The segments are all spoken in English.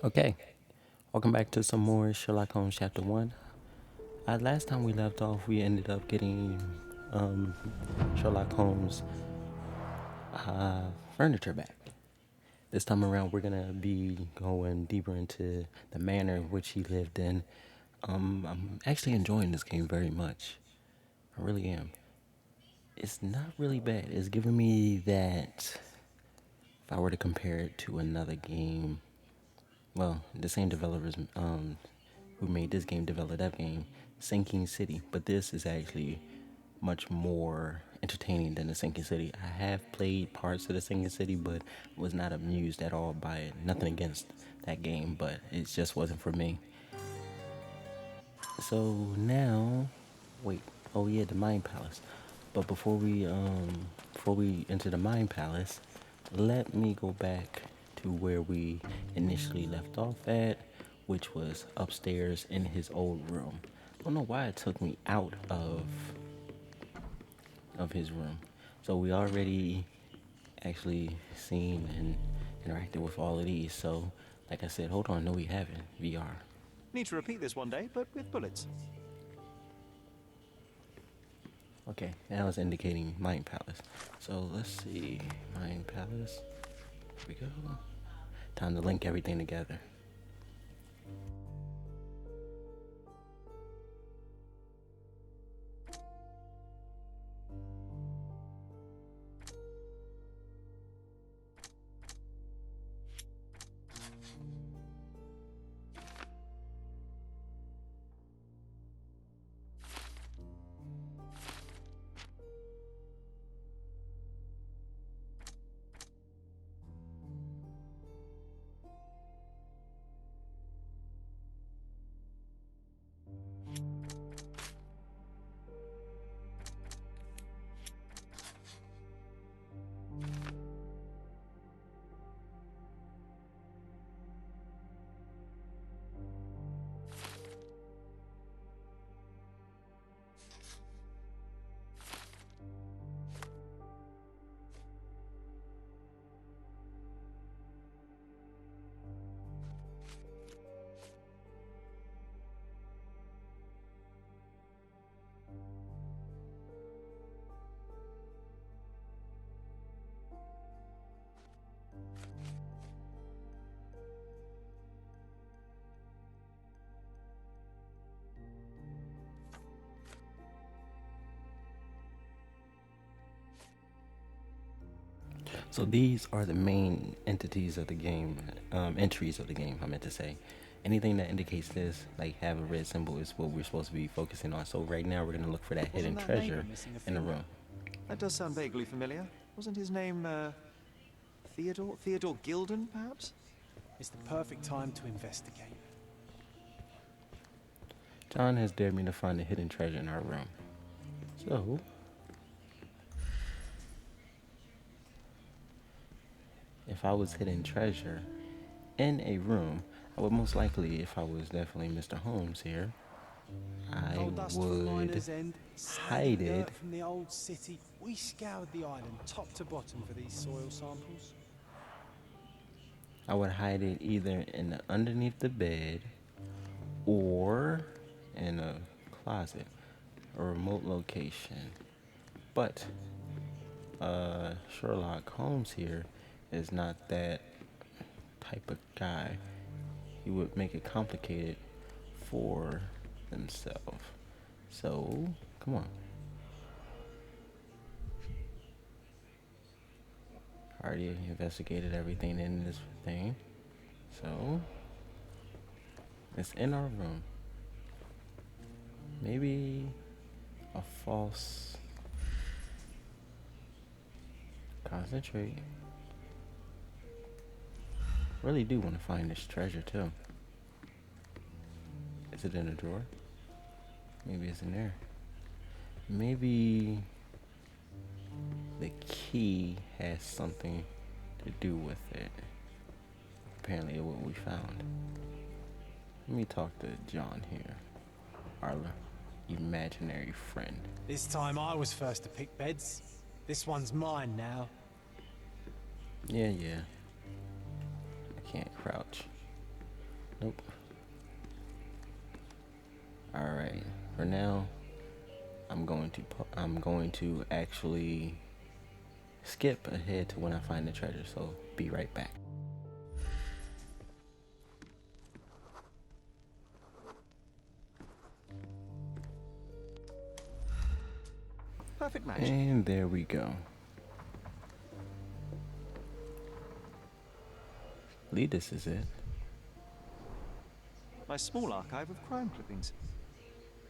Okay, welcome back to some more Sherlock Holmes Chapter 1. Last time we left off, we ended up getting um, Sherlock Holmes' furniture back. This time around, we're going to be going deeper into the manner in which he lived in. I'm actually enjoying this game very much. I really am. It's not really bad. It's giving me that, if I were to compare it to another game, well, the same developers who made this game developed that game, Sinking City. But this is actually much more entertaining than the Sinking City. I have played parts of the Sinking City, but was not amused at all by it. Nothing against that game, but it just wasn't for me. So now, wait. Oh yeah, the Mind Palace. But before we enter the Mind Palace, let me go back to where we initially left off at, which was upstairs in his old room. I don't know why it took me out of his room. So we already actually seen and interacted with all of these. So like I said, hold on, no we haven't. VR. Need to repeat this one day, but with bullets. Okay, now it's indicating Mind Palace. So let's see. Mind Palace. Here we go. Time to link everything together. So these are the main entities of the game, entries of the game, I meant to say. Anything that indicates this, like have a red symbol, is what we're supposed to be focusing on. So right now we're going to look for that hidden Wasn't that neighbour treasure missing a in the finger? room. That does sound vaguely familiar. Wasn't his name, Theodore? Theodore Gilden, perhaps? It's the perfect time to investigate. John has dared me to find the hidden treasure in our room. So, if I was hidden treasure in a room, I would most likely, if I was definitely Mr. Holmes here, I Gold dust from would Miner's End, slag hide and it. dirt from the old city. We scoured the island top to bottom for these soil samples. I would hide it either in the, underneath the bed or in a closet, a remote location. But Sherlock Holmes here is not that type of guy. He would make it complicated for himself. So, come on. I already investigated everything in this thing. So, it's in our room. Maybe a false concentrate. Really do want to find this treasure too. Is it in a drawer? Maybe it's in there. Maybe the key has something to do with it. Apparently, what we found. Let me talk to John here, our imaginary friend. This time I was first to pick beds. This one's mine now. Yeah. I can't crouch. Nope. All right. For now, I'm going to actually skip ahead to when I find the treasure. So be right back. Perfect match. And there we go. I believe this is it. My small archive of crime clippings.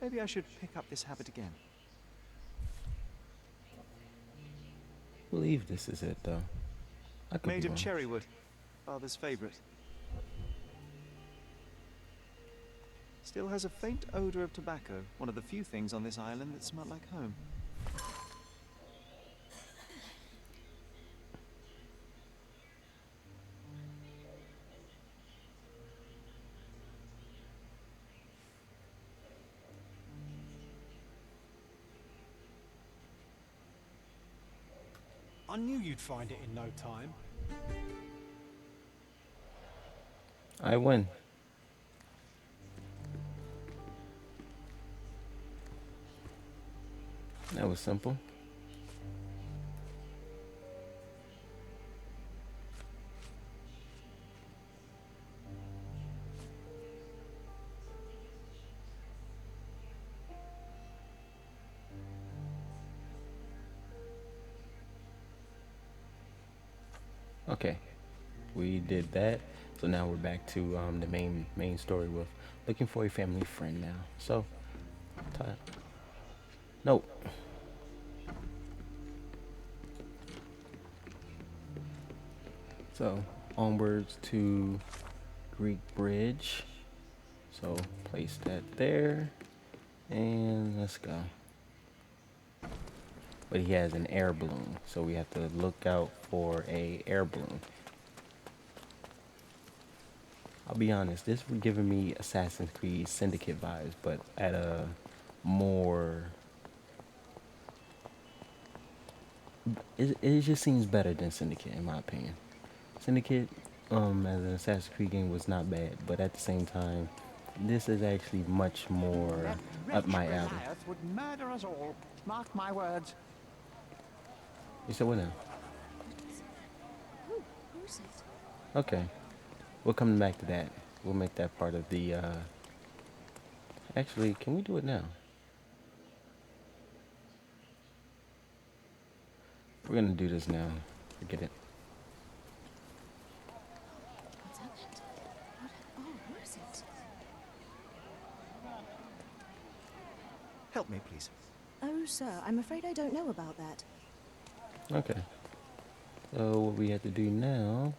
Maybe I should pick up this habit again. I believe this is it though. I could Made be of wrong. cherry wood. Father's favorite. Still has a faint odor of tobacco. One of the few things on this island that smell like home. I knew you'd find it in no time. I win. That was simple. Okay, we did that. So now we're back to the main story with looking for a family friend now. So, no. So onwards to Greek Bridge. So place that there, and let's go. But he has an air balloon, so we have to look out for a air balloon. I'll be honest, this was giving me Assassin's Creed Syndicate vibes, but at a more... It just seems better than Syndicate, in my opinion. Syndicate, as an Assassin's Creed game, was not bad, but at the same time, this is actually much more up my alley. Goliath would murder us all. Mark my words. You said what now? Who's it? Okay. We'll come back to that. We'll make that part of the, Actually, can we do it now? We're gonna do this now. Forget it. What's happened? Where is it? Help me, please. Oh, sir, I'm afraid I don't know about that. Okay. So what we have to do now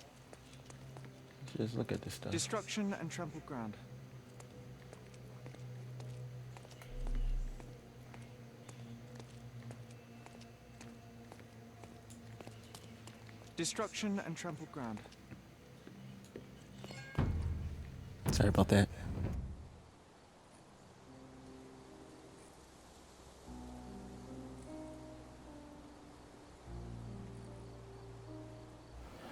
is just look at this stuff. Destruction and trampled ground. Destruction and trampled ground. Sorry about that.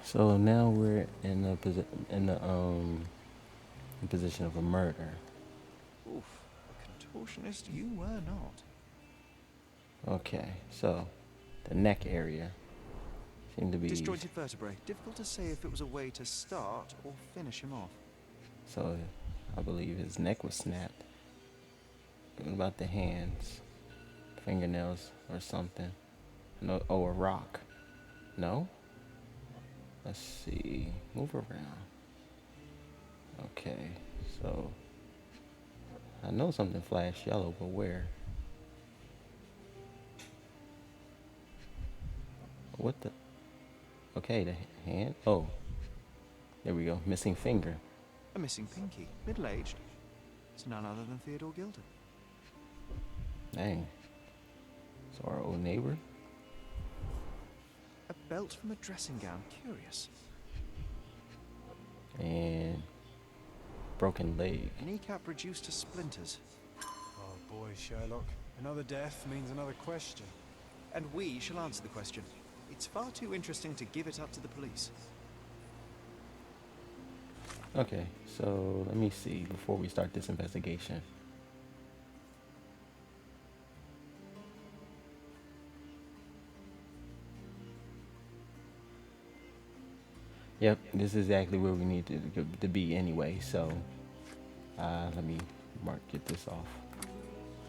So now we're in the position of a murder. Oof, a contortionist you were not. Okay, so the neck area seemed to be... Disjointed vertebrae. Difficult to say if it was a way to start or finish him off. So I believe his neck was snapped. What about the hands? Fingernails or something? No, oh, a rock. No? Let's see. Move around. Okay, so I know something flashed yellow, but where? What the? Okay, the hand. Oh, there we go. Missing finger. A missing pinky. Middle-aged. It's none other than Theodore Gilder. Dang. So our old neighbor? A belt from a dressing gown. Curious. And broken leg. Kneecap reduced to splinters. Oh boy, Sherlock. Another death means another question. And we shall answer the question. It's far too interesting to give it up to the police. Okay, so let me see before we start this investigation. Yep, this is exactly where we need to be anyway. So let me get this off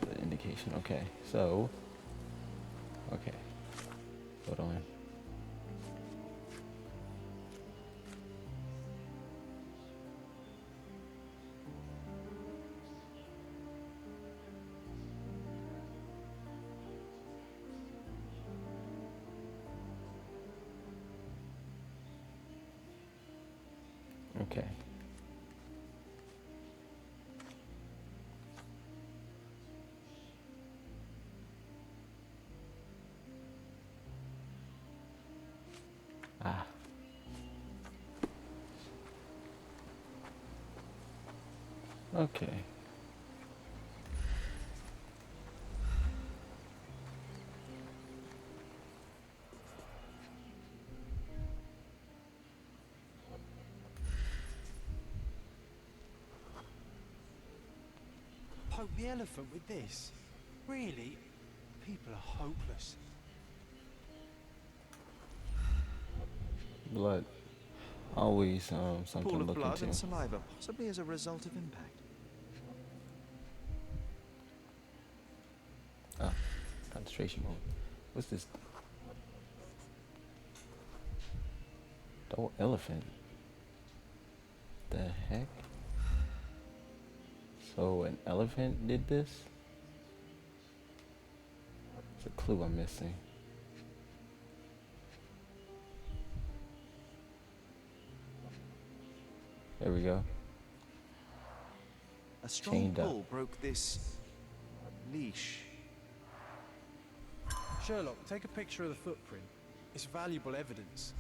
the indication. Okay, so okay, hold on. Okay. Ah. Okay. Poke the elephant with this? Really? People are hopeless. Blood. Always something Pool to of look blood into. and saliva, possibly as a result of impact. Ah, concentration mode. What's this? Oh, elephant. The heck? So an elephant did this? It's a clue I'm missing. There we go. A strong Chained up. pull broke this leash. Sherlock, take a picture of the footprint. It's valuable evidence.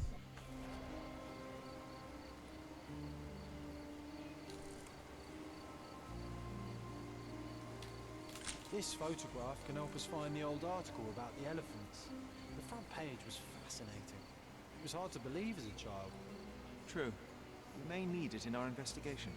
This photograph can help us find the old article about the elephants. The front page was fascinating. It was hard to believe as a child. True. We may need it in our investigation.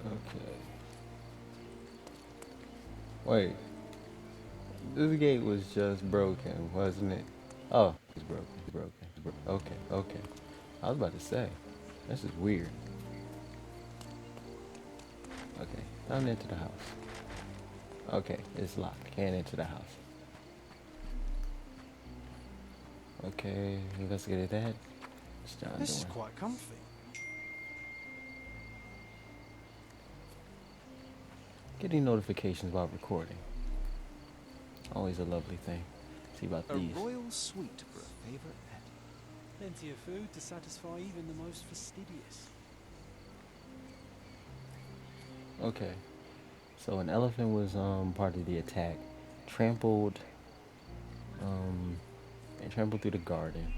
Okay. Wait. This gate was just broken, wasn't it? Oh, it's broken. It's broken. It's broken. Okay. Okay. I was about to say, this is weird. Okay. Down into the house. Okay. It's locked. Can't enter the house. Okay. Investigated that. What's John This is doing? quite comfy. Getting notifications while recording. Always a lovely thing. See about A these. royal suite for a favorite pet. Plenty of food to satisfy even the most fastidious. Okay. So an elephant was part of the attack. Trampled and trampled through the garden.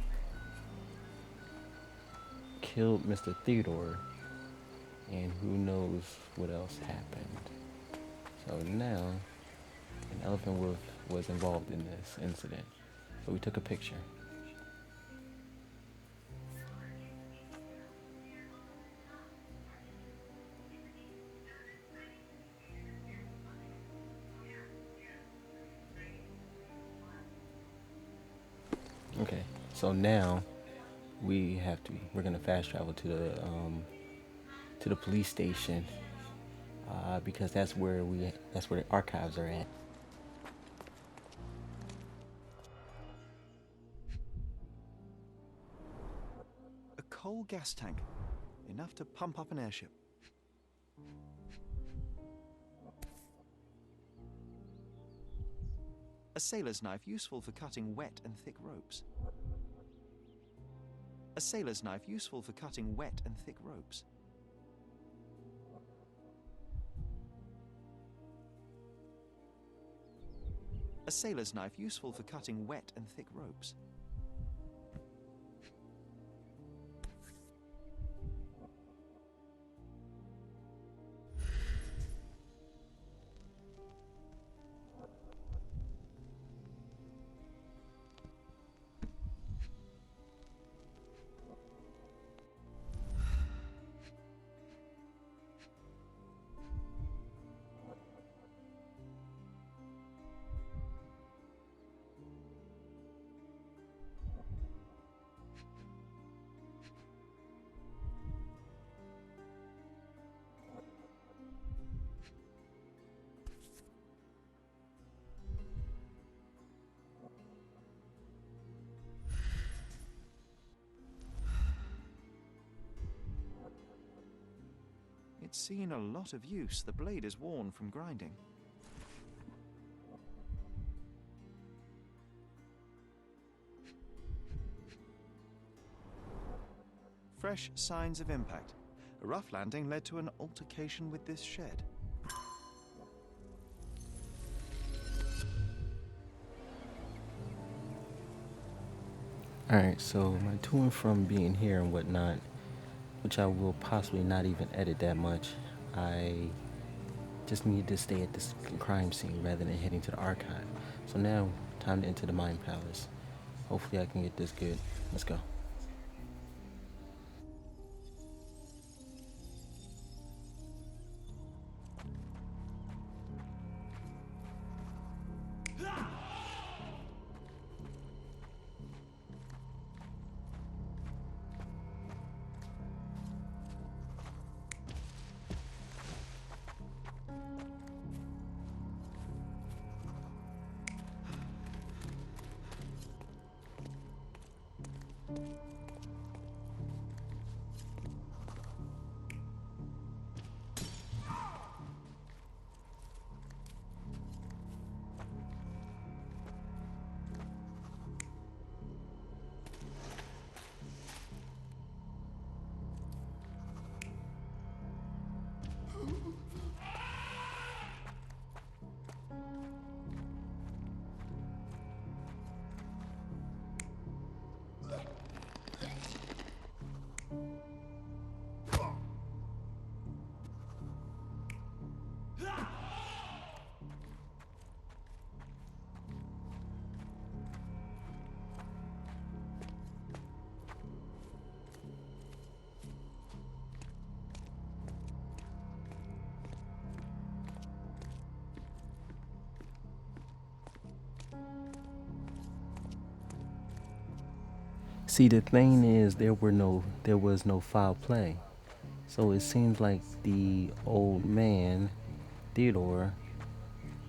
Killed Mr. Theodore. And who knows what else happened. So now an elephant was involved in this incident. So we took a picture. Okay, so now we're gonna fast travel to the police station because that's where the archives are at. A coal gas tank. Enough to pump up an airship. A sailor's knife useful for cutting wet and thick ropes. A sailor's knife useful for cutting wet and thick ropes. A sailor's knife useful for cutting wet and thick ropes. It's seen a lot of use. The blade is worn from grinding. Fresh signs of impact. A rough landing led to an altercation with this shed. Alright, so my to and from being here and whatnot, which I will possibly not even edit that much, I just needed to stay at this crime scene rather than heading to the archive. So now, time to enter the Mind Palace. Hopefully I can get this good. Let's go. See, the thing is, there was no foul play. So it seems like the old man, Theodore,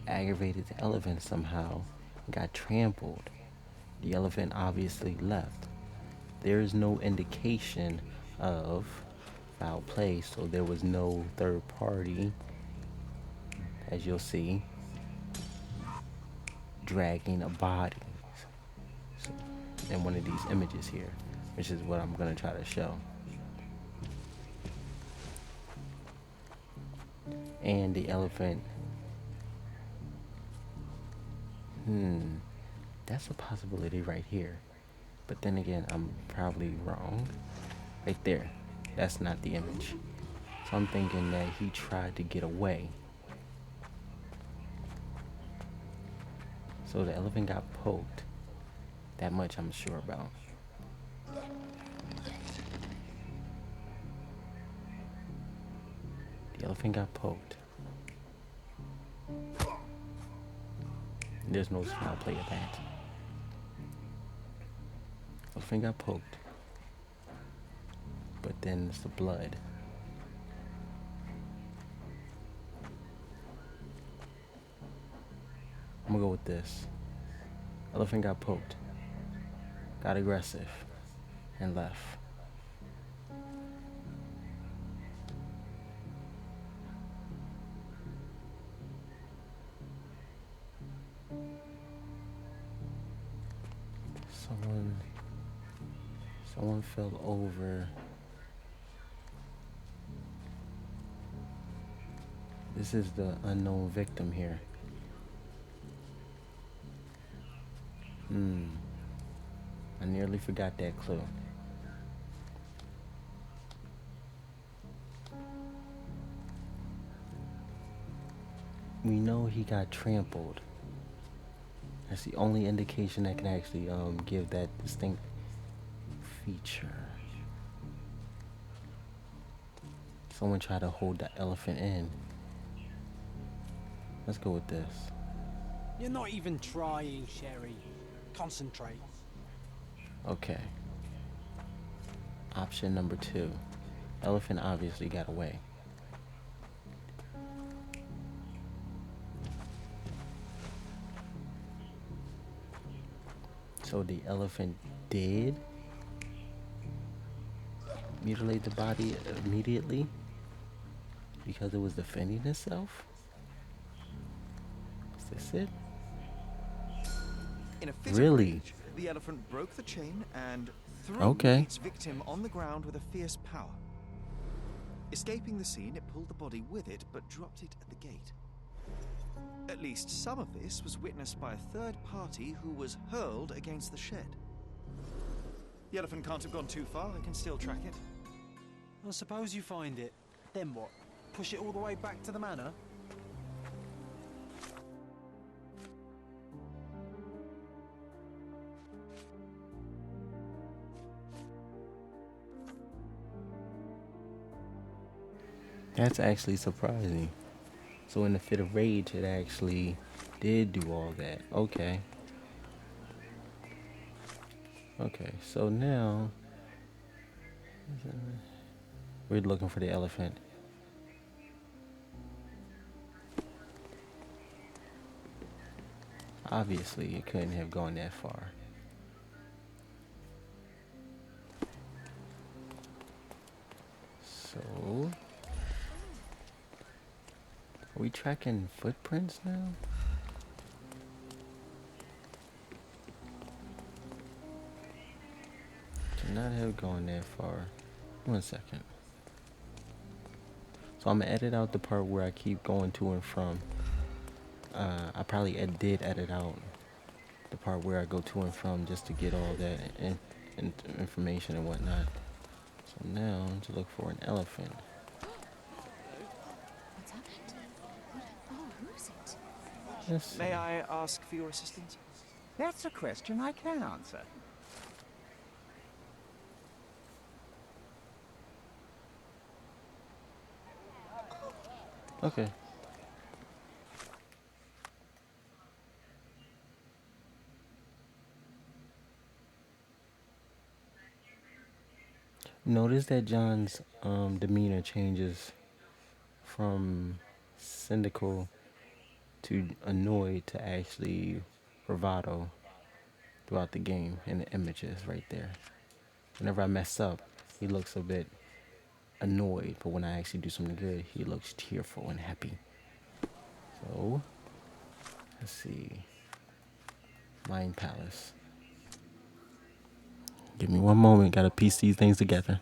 aggravated the elephant somehow and got trampled. The elephant obviously left. There is no indication of foul play, so there was no third party, as you'll see, dragging a body in one of these images here, which is what I'm going to try to show. And the elephant, that's a possibility right here. But then again, I'm probably wrong. Right there, that's not the image. So I'm thinking that he tried to get away. So the elephant got poked. That much I'm sure about. The elephant got poked. There's no foul play of that. Elephant got poked. But then it's the blood. I'm gonna go with this. Elephant got poked. Got aggressive. And left. Someone fell over. This is the unknown victim here. Hmm. I nearly forgot that clue. We know he got trampled. That's the only indication that can actually give that distinct feature. Someone tried to hold the elephant in. Let's go with this. You're not even trying, Sherry. Concentrate. Okay. Option number 2. Elephant obviously got away. So the elephant did mutilate the body immediately because it was defending itself? Is this it? In a fit of Really? rage, the elephant broke the chain and threw Okay. its victim on the ground with a fierce power. Escaping the scene, it pulled the body with it, but dropped it at the gate. At least some of this was witnessed by a third party who was hurled against the shed. The elephant can't have gone too far. I can still track it. Well, suppose you find it. Then what? Push it all the way back to the manor? That's actually surprising. So in the fit of rage, it actually did do all that. Okay. Okay, so now we're looking for the elephant. Obviously, it couldn't have gone that far. So, are we tracking footprints now? Cannot have gone that far. 1 second. So I'm gonna edit out the part where I keep going to and from. I probably did edit out the part where I go to and from just to get all that information and whatnot. So now to look for an elephant. What's happened? What? Oh, who is it? Let's see. May I ask for your assistance? That's a question I can answer. Okay. Notice that John's demeanor changes from cynical to annoyed to actually bravado throughout the game and the images right there. Whenever I mess up, he looks a bit annoyed, but when I actually do something good, he looks cheerful and happy. So, let's see. Mind Palace. Give me one moment, gotta piece these things together.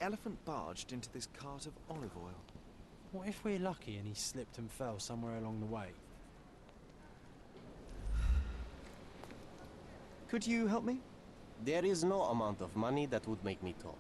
elephant barged into this cart of olive oil. What if we're lucky and he slipped and fell somewhere along the way? Could you help me? There is no amount of money that would make me talk.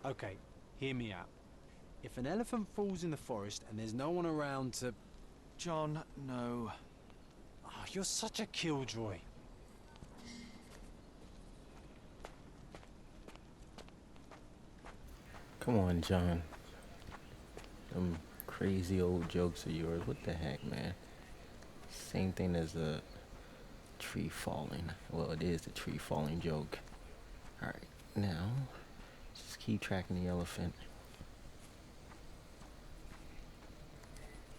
Okay, hear me out. If an elephant falls in the forest and there's no one around to... John, no. Oh, you're such a killjoy. Come on, John. Them crazy old jokes of yours. What the heck, man? Same thing as a tree falling. Well, it is the tree falling joke. Alright, now, just keep tracking the elephant.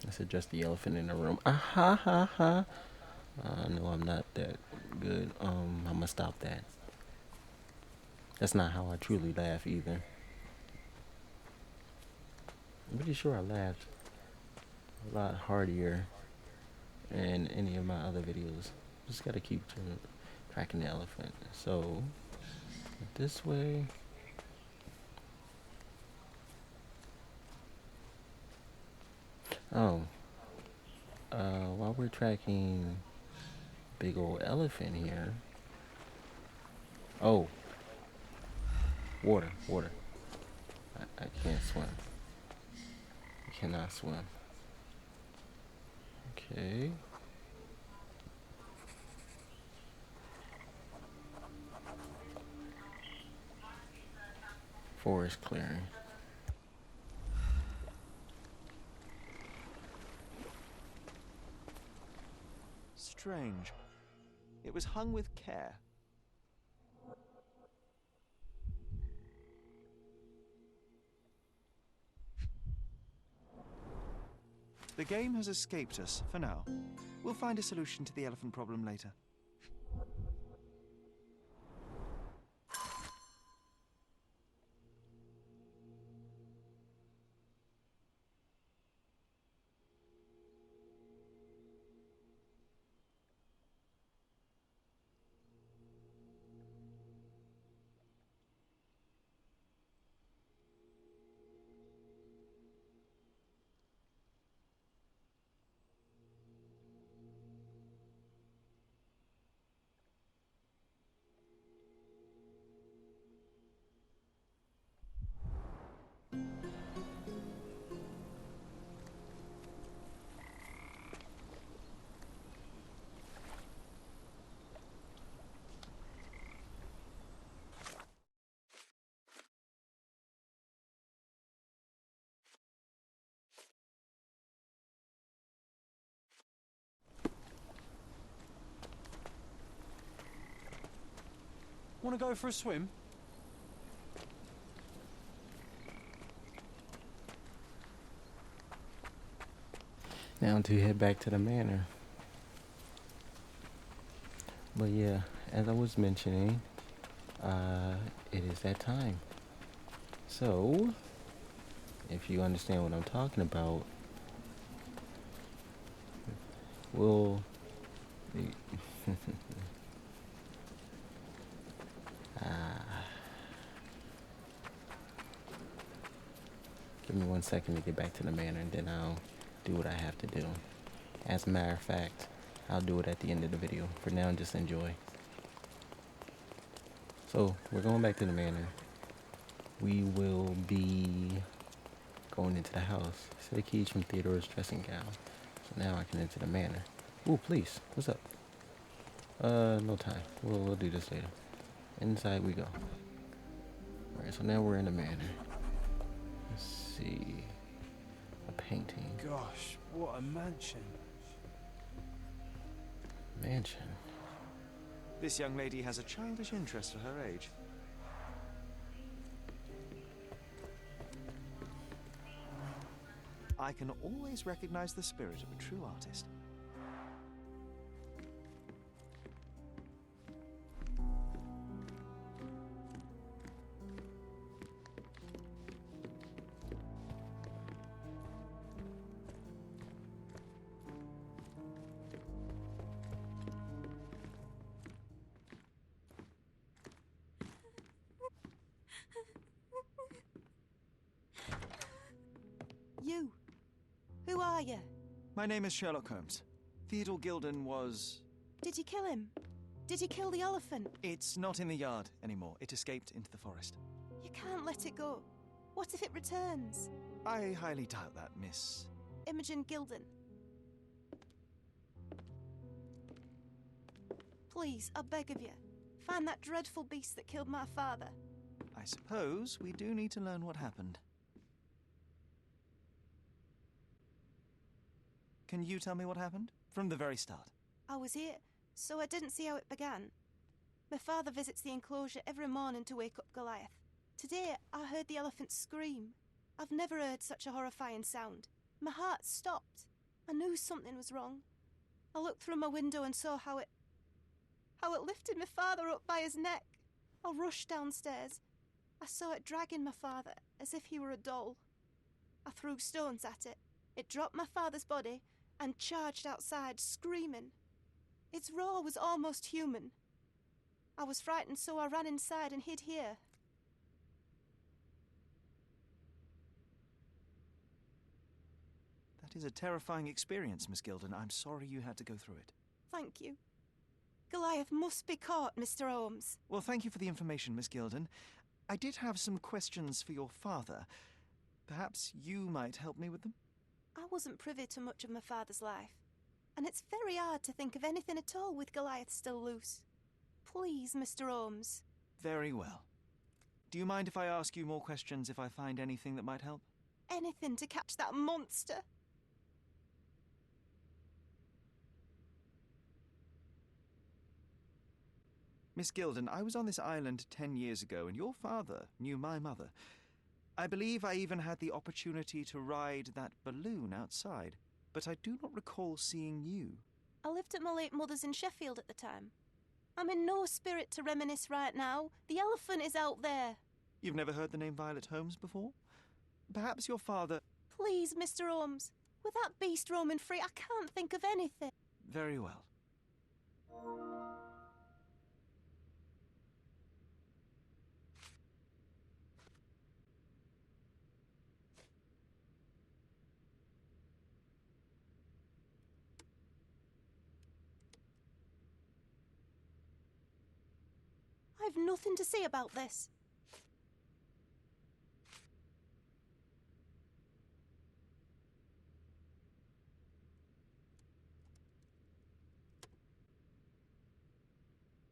Let's address the elephant in the room. Ah ha ha ha. No, I'm not that good. I'm gonna stop that. That's not how I truly laugh either. I'm pretty sure I laughed a lot hardier in any of my other videos. Just gotta keep tracking the elephant. So, this way. Oh, while we're tracking big old elephant here. Oh, water. I can't swim. I cannot swim. Okay. Forest clearing. Strange. It was hung with care. The game has escaped us for now. We'll find a solution to the elephant problem later. Want to go for a swim? Now to head back to the manor. But yeah, as I was mentioning, it is that time. So, if you understand what I'm talking about, we'll... Give me 1 second to get back to the manor, and then I'll do what I have to do. As a matter of fact, I'll do it at the end of the video. For now, just enjoy. So, we're going back to the manor. We will be going into the house. Set the keys from Theodore's dressing gown. So now I can enter the manor. Ooh, please. What's up? No time. We'll do this later. Inside we go. Alright, so now we're in the manor. Let's see. A painting. Gosh, what a mansion. Mansion. This young lady has a childish interest for her age. I can always recognize the spirit of a true artist. You. Who are you? My name is Sherlock Holmes. Theodore Gilden was... Did you kill him? Did you kill the elephant? It's not in the yard anymore. It escaped into the forest. You can't let it go. What if it returns? I highly doubt that, Miss... Imogen Gilden. Please, I beg of you, find that dreadful beast that killed my father. I suppose we do need to learn what happened. Can you tell me what happened? From the very start. I was here, so I didn't see how it began. My father visits the enclosure every morning to wake up Goliath. Today, I heard the elephant scream. I've never heard such a horrifying sound. My heart stopped. I knew something was wrong. I looked through my window and saw how it lifted my father up by his neck. I rushed downstairs. I saw it dragging my father as if he were a doll. I threw stones at it. It dropped my father's body and charged outside, screaming. Its roar was almost human. I was frightened, so I ran inside and hid here. That is a terrifying experience, Miss Gilden. I'm sorry you had to go through it. Thank you. Goliath must be caught, Mr. Holmes. Well, thank you for the information, Miss Gilden. I did have some questions for your father. Perhaps you might help me with them? I wasn't privy to much of my father's life, and it's very hard to think of anything at all with Goliath still loose. Please, Mr. Holmes. Very well. Do you mind if I ask you more questions if I find anything that might help? Anything to catch that monster. Miss Gilden, I was on this island 10 years ago, and your father knew my mother. I believe I even had the opportunity to ride that balloon outside, but I do not recall seeing you. I lived at my late mother's in Sheffield at the time. I'm in no spirit to reminisce right now. The elephant is out there. You've never heard the name Violet Holmes before? Perhaps your father... Please, Mr. Holmes. With that beast roaming free, I can't think of anything. Very well. I've nothing to say about this.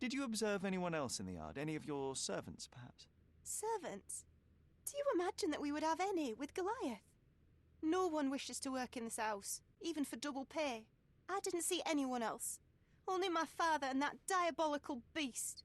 Did you observe anyone else in the yard? Any of your servants, perhaps? Servants? Do you imagine that we would have any with Goliath? No one wishes to work in this house, even for double pay. I didn't see anyone else. Only my father and that diabolical beast.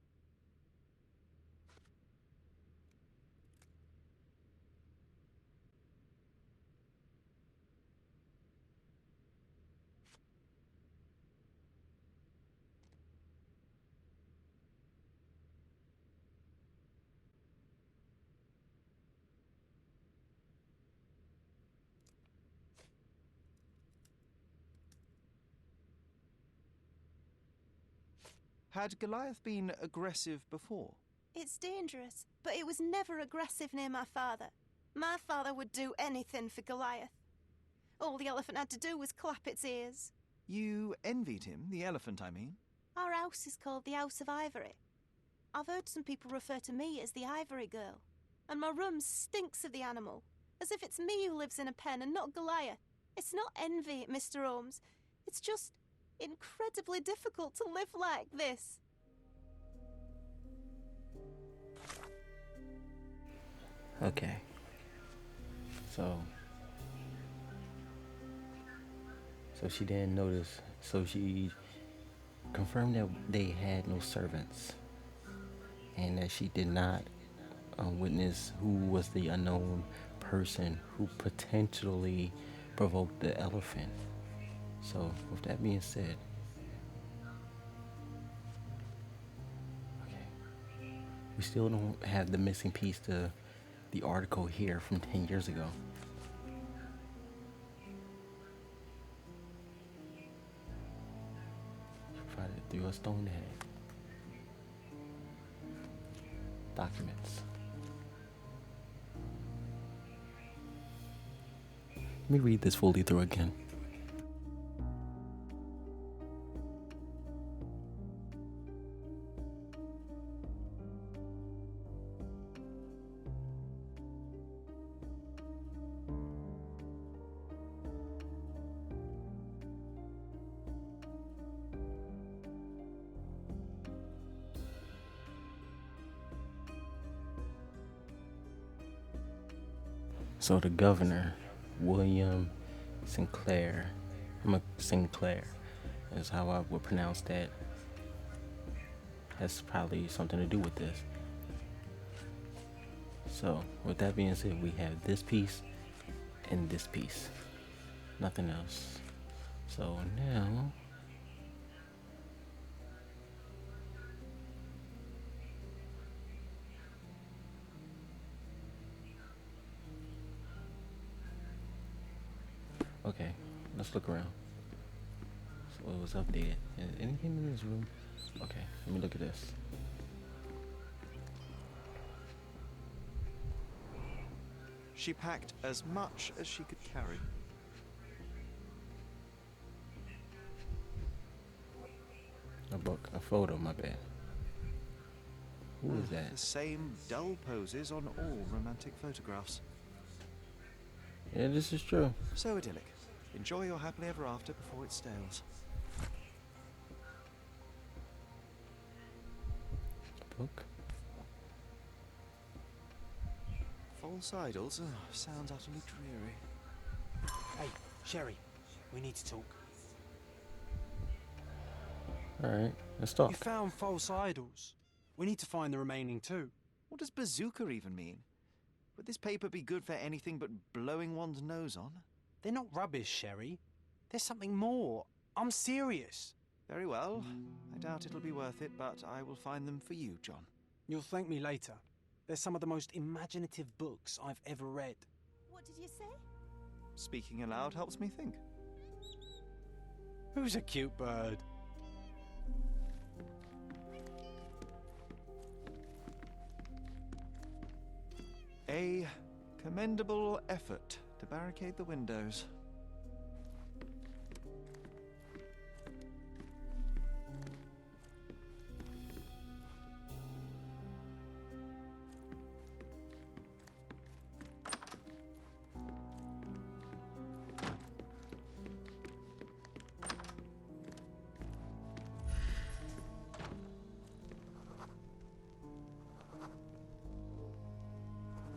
Had Goliath been aggressive before? It's dangerous, but it was never aggressive near my father. My father would do anything for Goliath. All the elephant had to do was clap its ears. You envied him, the elephant, I mean? Our house is called the House of Ivory. I've heard some people refer to me as the Ivory Girl, and my room stinks of the animal, as if it's me who lives in a pen and not Goliath. It's not envy, Mr. Holmes. It's just incredibly difficult to live like this. Okay. So she didn't notice. So she confirmed that they had no servants and that she did not witness who was the unknown person who potentially provoked the elephant. So, with that being said, okay, we still don't have the missing piece to the article here from 10 years ago. Provided through a stone head. Documents. Let me read this fully through again. So the governor, William Sinclair is how I would pronounce that. Has probably something to do with this. So with that being said, we have this piece and this piece. Nothing else. So now okay, let's look around. So it was updated. Is anything in this room? Okay, let me look at this. She packed as much as she could carry. A book, a photo, my bad. Who is that? The same dull poses on all romantic photographs. Yeah, this is true. So idyllic. Enjoy your happily ever after before it stales. Book. False idols? Oh, sounds utterly dreary. Hey, Sherry, we need to talk. Alright, let's talk. You found false idols. We need to find the remaining two. What does bazooka even mean? Would this paper be good for anything but blowing one's nose on? They're not rubbish, Sherry. There's something more. I'm serious. Very well. I doubt it'll be worth it, but I will find them for you, John. You'll thank me later. They're some of the most imaginative books I've ever read. What did you say? Speaking aloud helps me think. Who's a cute bird? A commendable effort to barricade the windows.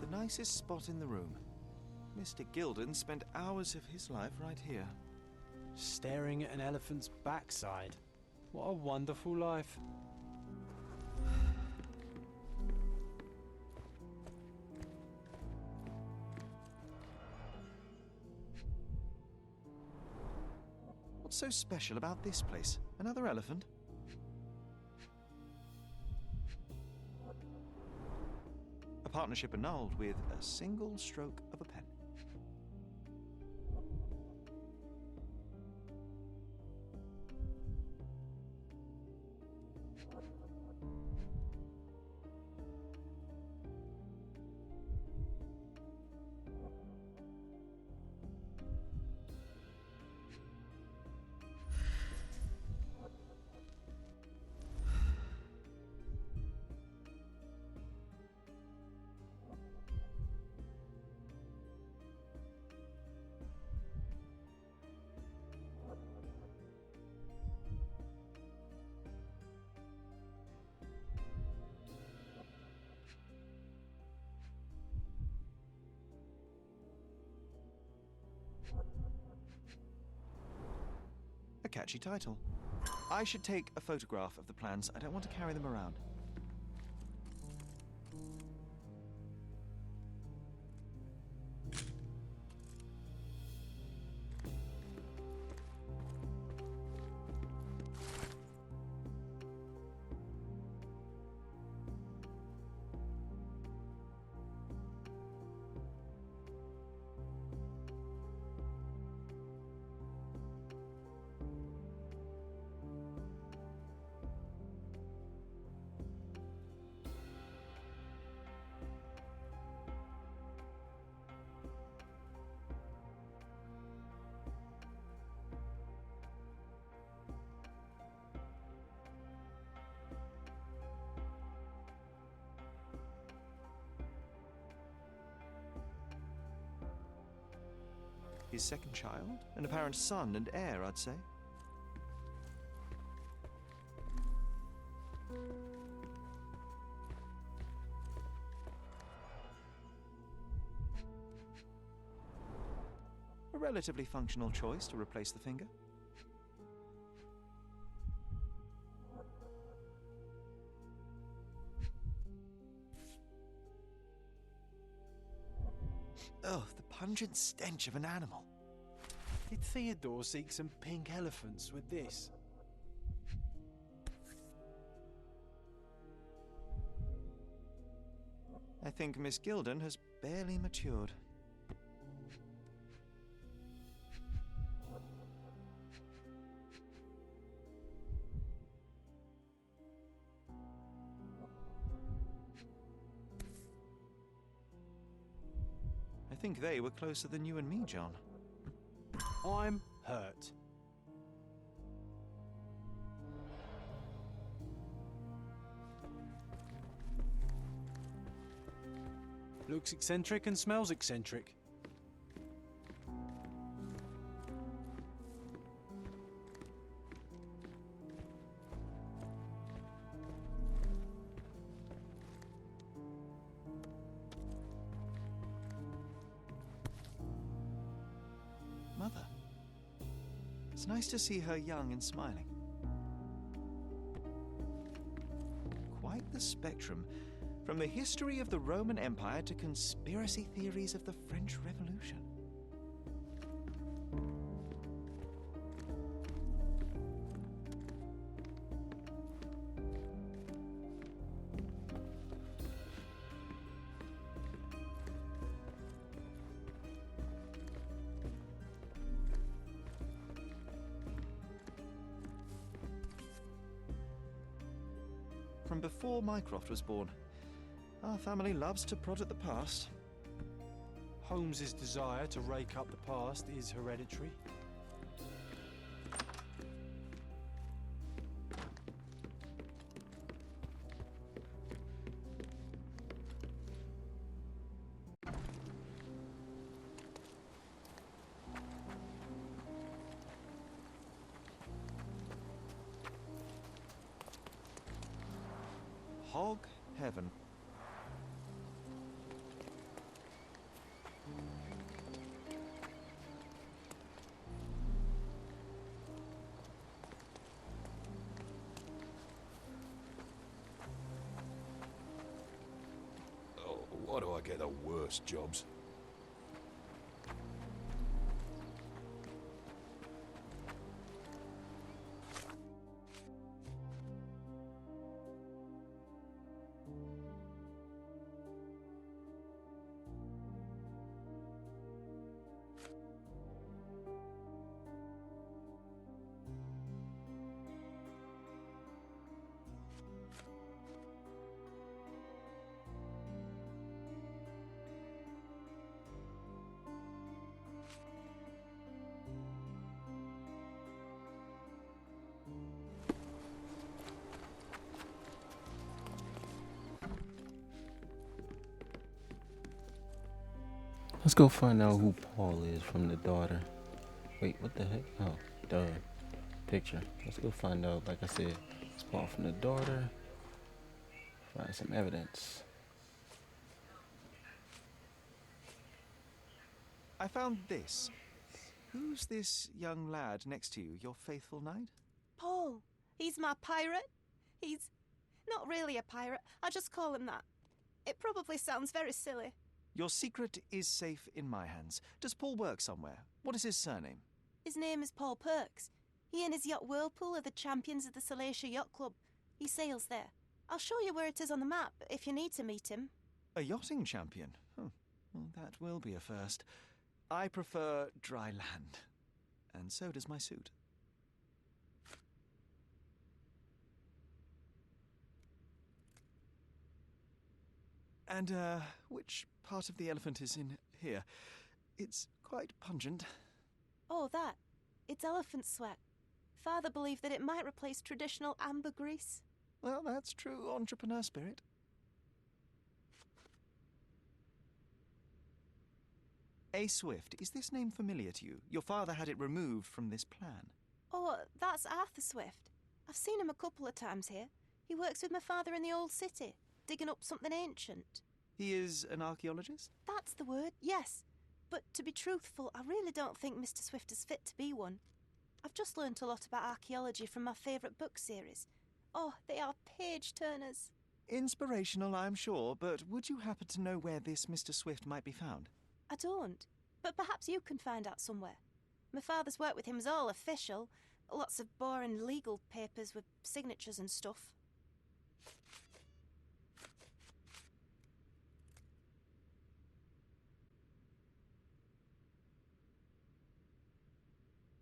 The nicest spot in the room. Mr. Gilden spent hours of his life right here. Staring at an elephant's backside. What a wonderful life. What's so special about this place? Another elephant? A partnership annulled with a single stroke of a pen. A catchy title. I should take a photograph of the plans. I don't want to carry them around. His second child? An apparent son and heir, I'd say. A relatively functional choice to replace the finger. Oh, the pungent stench of an animal. Did Theodore seek some pink elephants with this? I think Miss Gilden has barely matured. I think they were closer than you and me, John. I'm hurt. Looks eccentric and smells eccentric. Mother. It's nice to see her young and smiling. Quite the spectrum. From the history of the Roman Empire to conspiracy theories of the French Revolution. From before Mycroft was born. Our family loves to prod at the past. Holmes's desire to rake up the past is hereditary. Hog heaven. Oh, why do I get the worst jobs? Let's go find out who Paul is from the daughter. Wait, what the heck? Oh, the picture. Let's go find out. Like I said, it's Paul from the daughter. Find some evidence. I found this. Who's this young lad next to you, your faithful knight? Paul. He's my pirate. He's not really a pirate. I just call him that. It probably sounds very silly. Your secret is safe in my hands. Does Paul work somewhere? What is his surname? His name is Paul Perks. He and his yacht Whirlpool are the champions of the Salacia Yacht Club. He sails there. I'll show you where it is on the map if you need to meet him. A yachting champion? Well, that will be a first. I prefer dry land. And so does my suit. And, which part of the elephant is in here? It's quite pungent. Oh, that. It's elephant sweat. Father believed that it might replace traditional ambergris. Well, that's true entrepreneur spirit. A. Swift, is this name familiar to you? Your father had it removed from this plan. Oh, that's Arthur Swift. I've seen him a couple of times here. He works with my father in the old city, digging up something ancient. He is an archaeologist? That's the word, yes. But to be truthful, I really don't think Mr. Swift is fit to be one. I've just learnt a lot about archaeology from my favourite book series. Oh, they are page-turners. Inspirational, I'm sure, but would you happen to know where this Mr. Swift might be found? I don't, but perhaps you can find out somewhere. My father's work with him is all official. Lots of boring legal papers with signatures and stuff.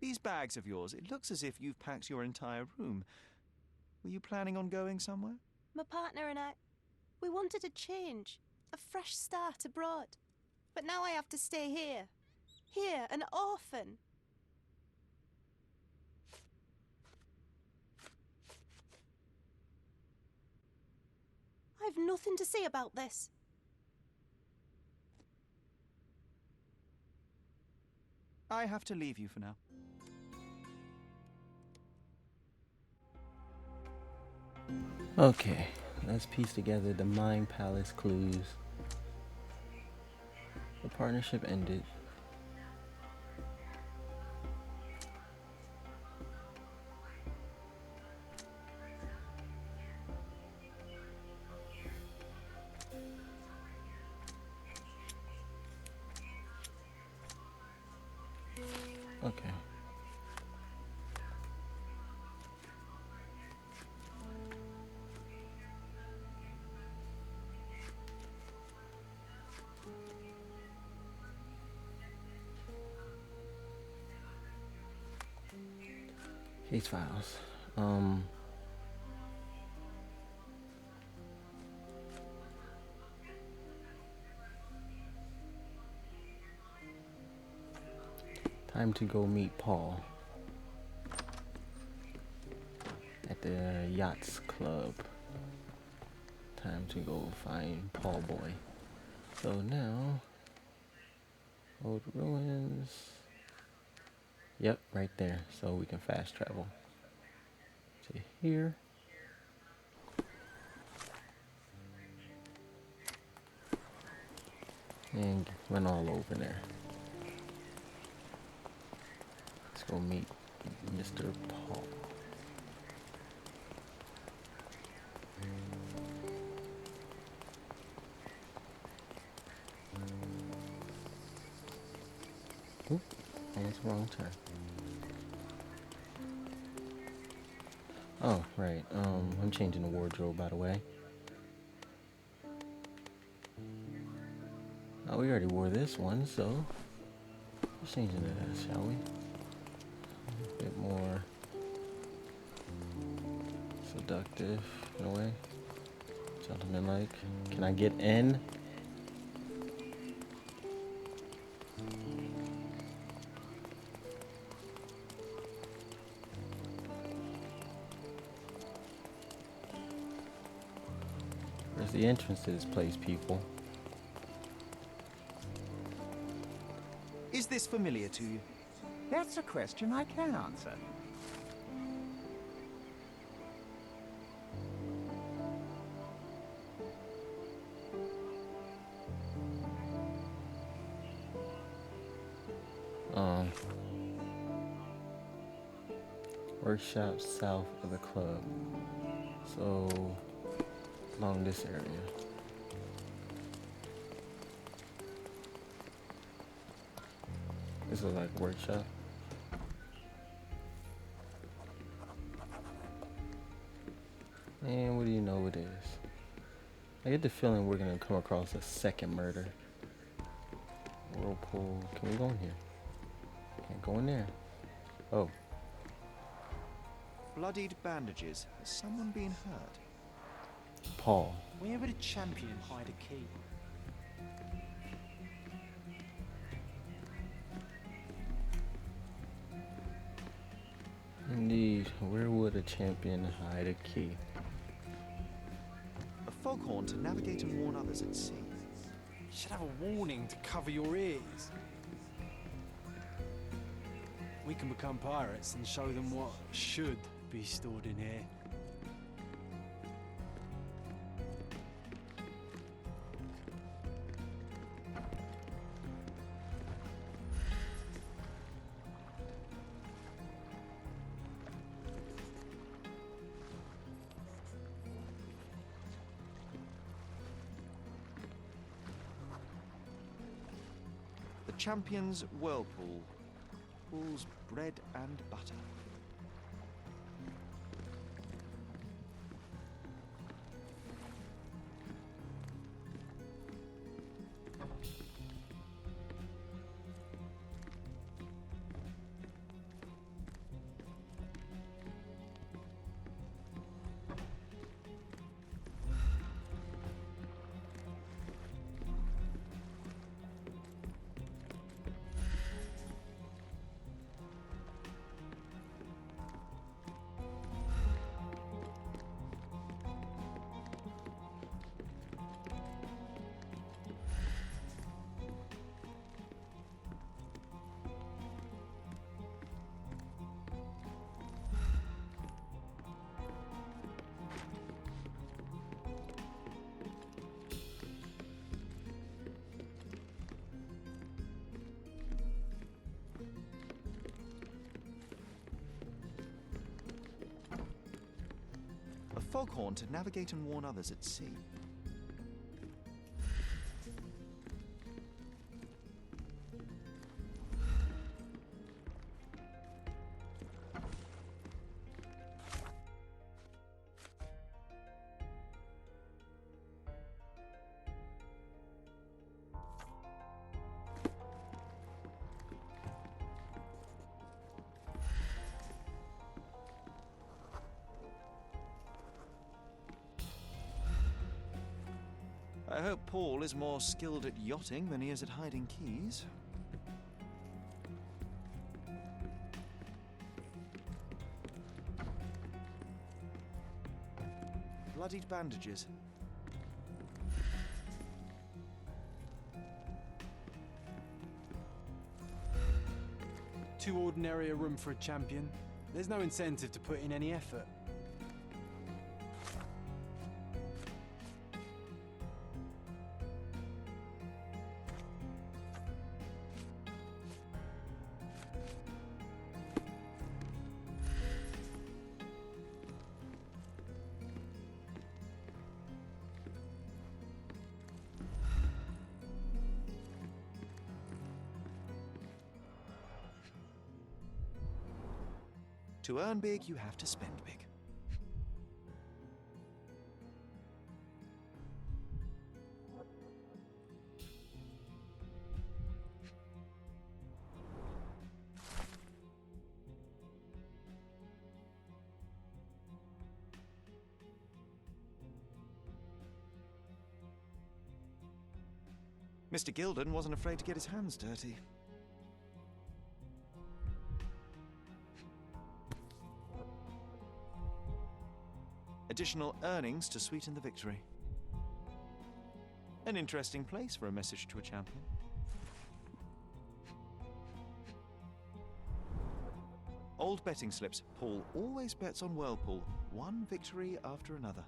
These bags of yours, it looks as if you've packed your entire room. Were you planning on going somewhere? My partner and I, we wanted a change, a fresh start abroad. But now I have to stay here. Here, an orphan. I've nothing to say about this. I have to leave you for now. Okay, let's piece together the Mind Palace clues. The partnership ended. Okay. Case files. Time to go meet Paul at the Yachts Club. Time to go find Paul Boy. So now, old ruins. Yep, right there. So we can fast travel to here. And run all over there. Let's go meet Mr. Paul. Oop, almost wrong turn. Oh, right. I'm changing the wardrobe, by the way. Oh, we already wore this one, so let's change into this, shall we? A bit more seductive in a way. Gentleman-like. Can I get in? Where's the entrance to this place, people? Is this familiar to you? That's a question I can answer. Workshop south of the club. So along this area. This is like workshop. And what do you know it is? I get the feeling we're gonna come across a second murder. Whirlpool. Can we go in here? Can't go in there. Oh, Bloodied bandages. Has someone been hurt? Paul. Where would a champion hide a key? Indeed, where would a champion hide a key? A foghorn to navigate and warn others at sea. You should have a warning to cover your ears. We can become pirates and show them what should be stored in here. The champion's whirlpool. Pools bread and butter. A foghorn to navigate and warn others at sea. I hope Paul is more skilled at yachting than he is at hiding keys. Bloodied bandages. Too ordinary a room for a champion. There's no incentive to put in any effort. To earn big, you have to spend big. Mr. Gilden wasn't afraid to get his hands dirty. Additional earnings to sweeten the victory. An interesting place for a message to a champion. Old betting slips. Paul always bets on Whirlpool. One victory after another.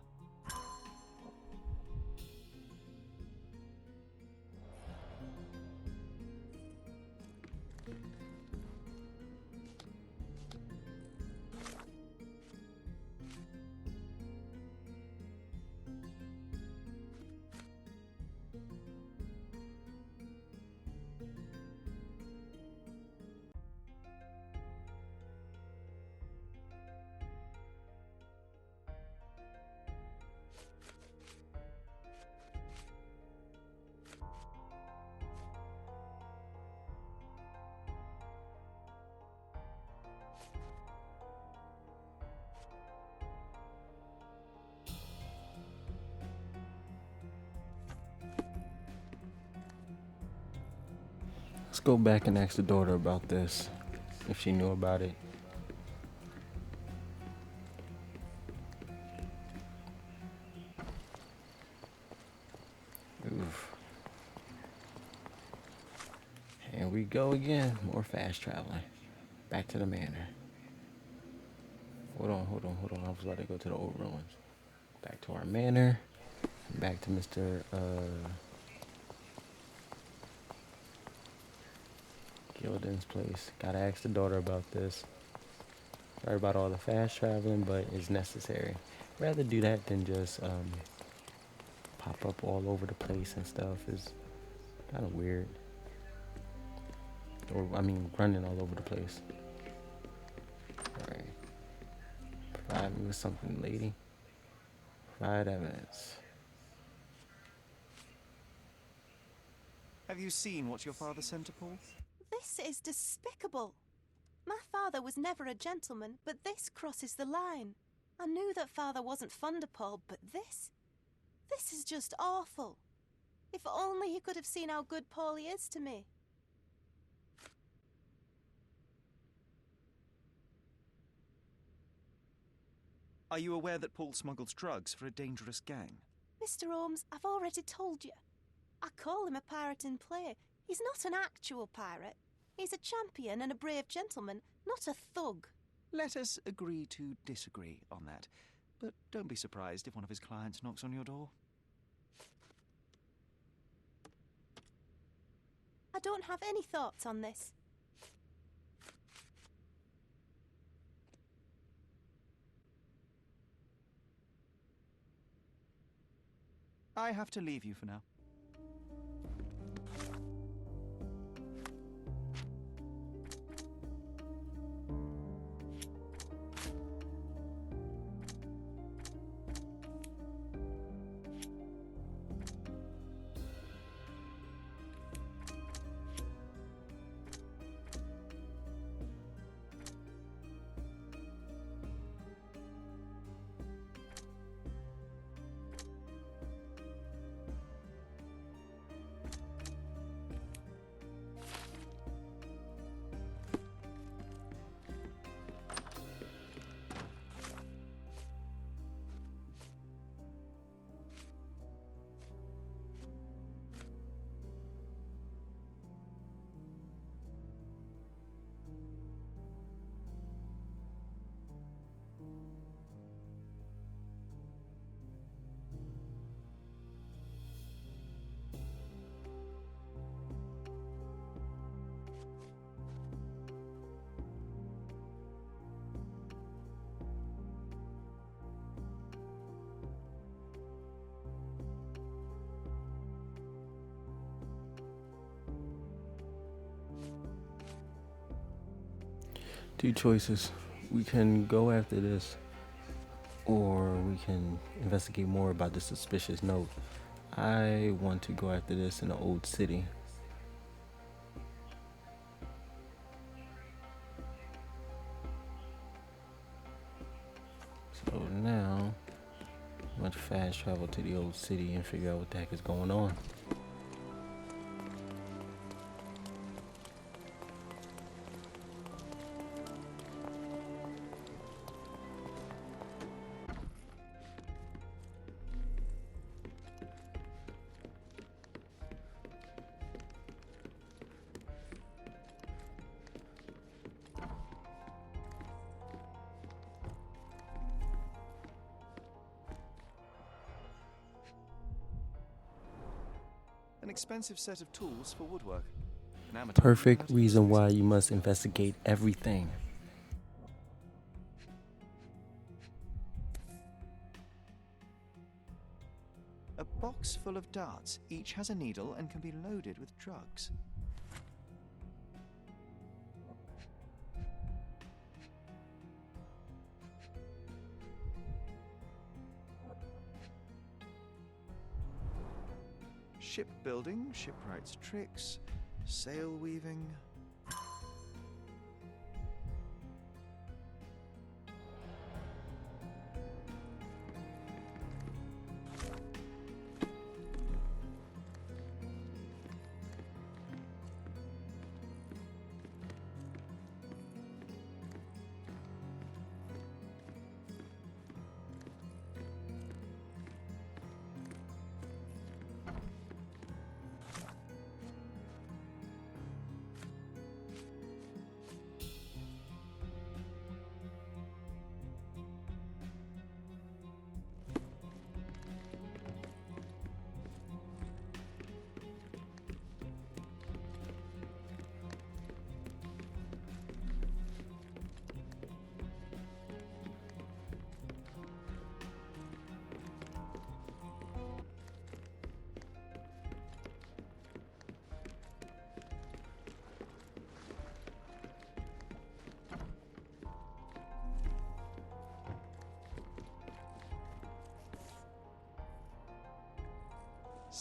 Let's go back and ask the daughter about this, if she knew about it. Oof. Here we go again. More fast traveling. Back to the manor. Hold on. I was about to go to the old ruins. Back to our manor. Back to Mr. Gilden's place. Gotta ask the daughter about this. Sorry about all the fast traveling, but it's necessary. Rather do that than just pop up all over the place and stuff. Is kind of weird. Or, I mean, running all over the place. Alright. Provide me with something, lady. Provide evidence. Have you seen what your father sent to Paul? This is despicable. My father was never a gentleman, but this crosses the line. I knew that father wasn't fond of Paul, but this is just awful. If only he could have seen how good Paulie is to me. Are you aware that Paul smuggles drugs for a dangerous gang? Mr. Holmes, I've already told you. I call him a pirate in play. He's not an actual pirate. He's a champion and a brave gentleman, not a thug. Let us agree to disagree on that. But don't be surprised if one of his clients knocks on your door. I don't have any thoughts on this. I have to leave you for now. Two choices. We can go after this, or we can investigate more about the suspicious note. I want to go after this in the old city. So now, I'm going to fast travel to the old city and figure out what the heck is going on. An expensive set of tools for woodwork. An amateur Perfect who knows reason how to why use you must investigate everything. a box full of darts. Each has a needle and can be loaded with drugs. Shipbuilding, shipwright's tricks, sail weaving.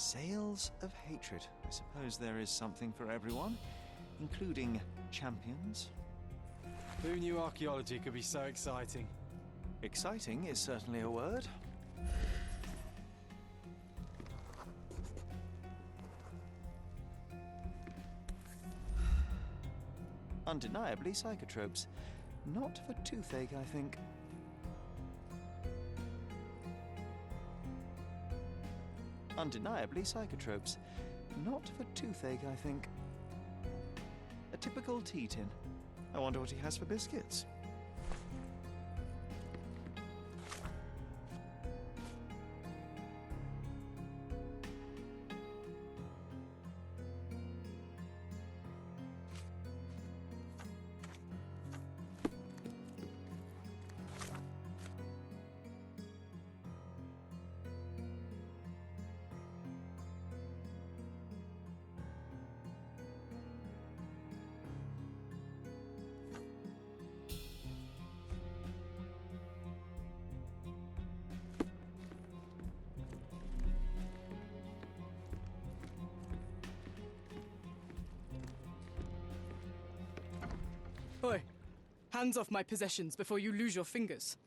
Sails of hatred. I suppose there is something for everyone, including champions. Who knew archaeology could be so exciting? Exciting is certainly a word. Undeniably psychotropes. Not for toothache, I think. Undeniably psychotropes. Not for toothache, I think. A typical tea tin. I wonder what he has for biscuits. Oi! Hands off my possessions before you lose your fingers.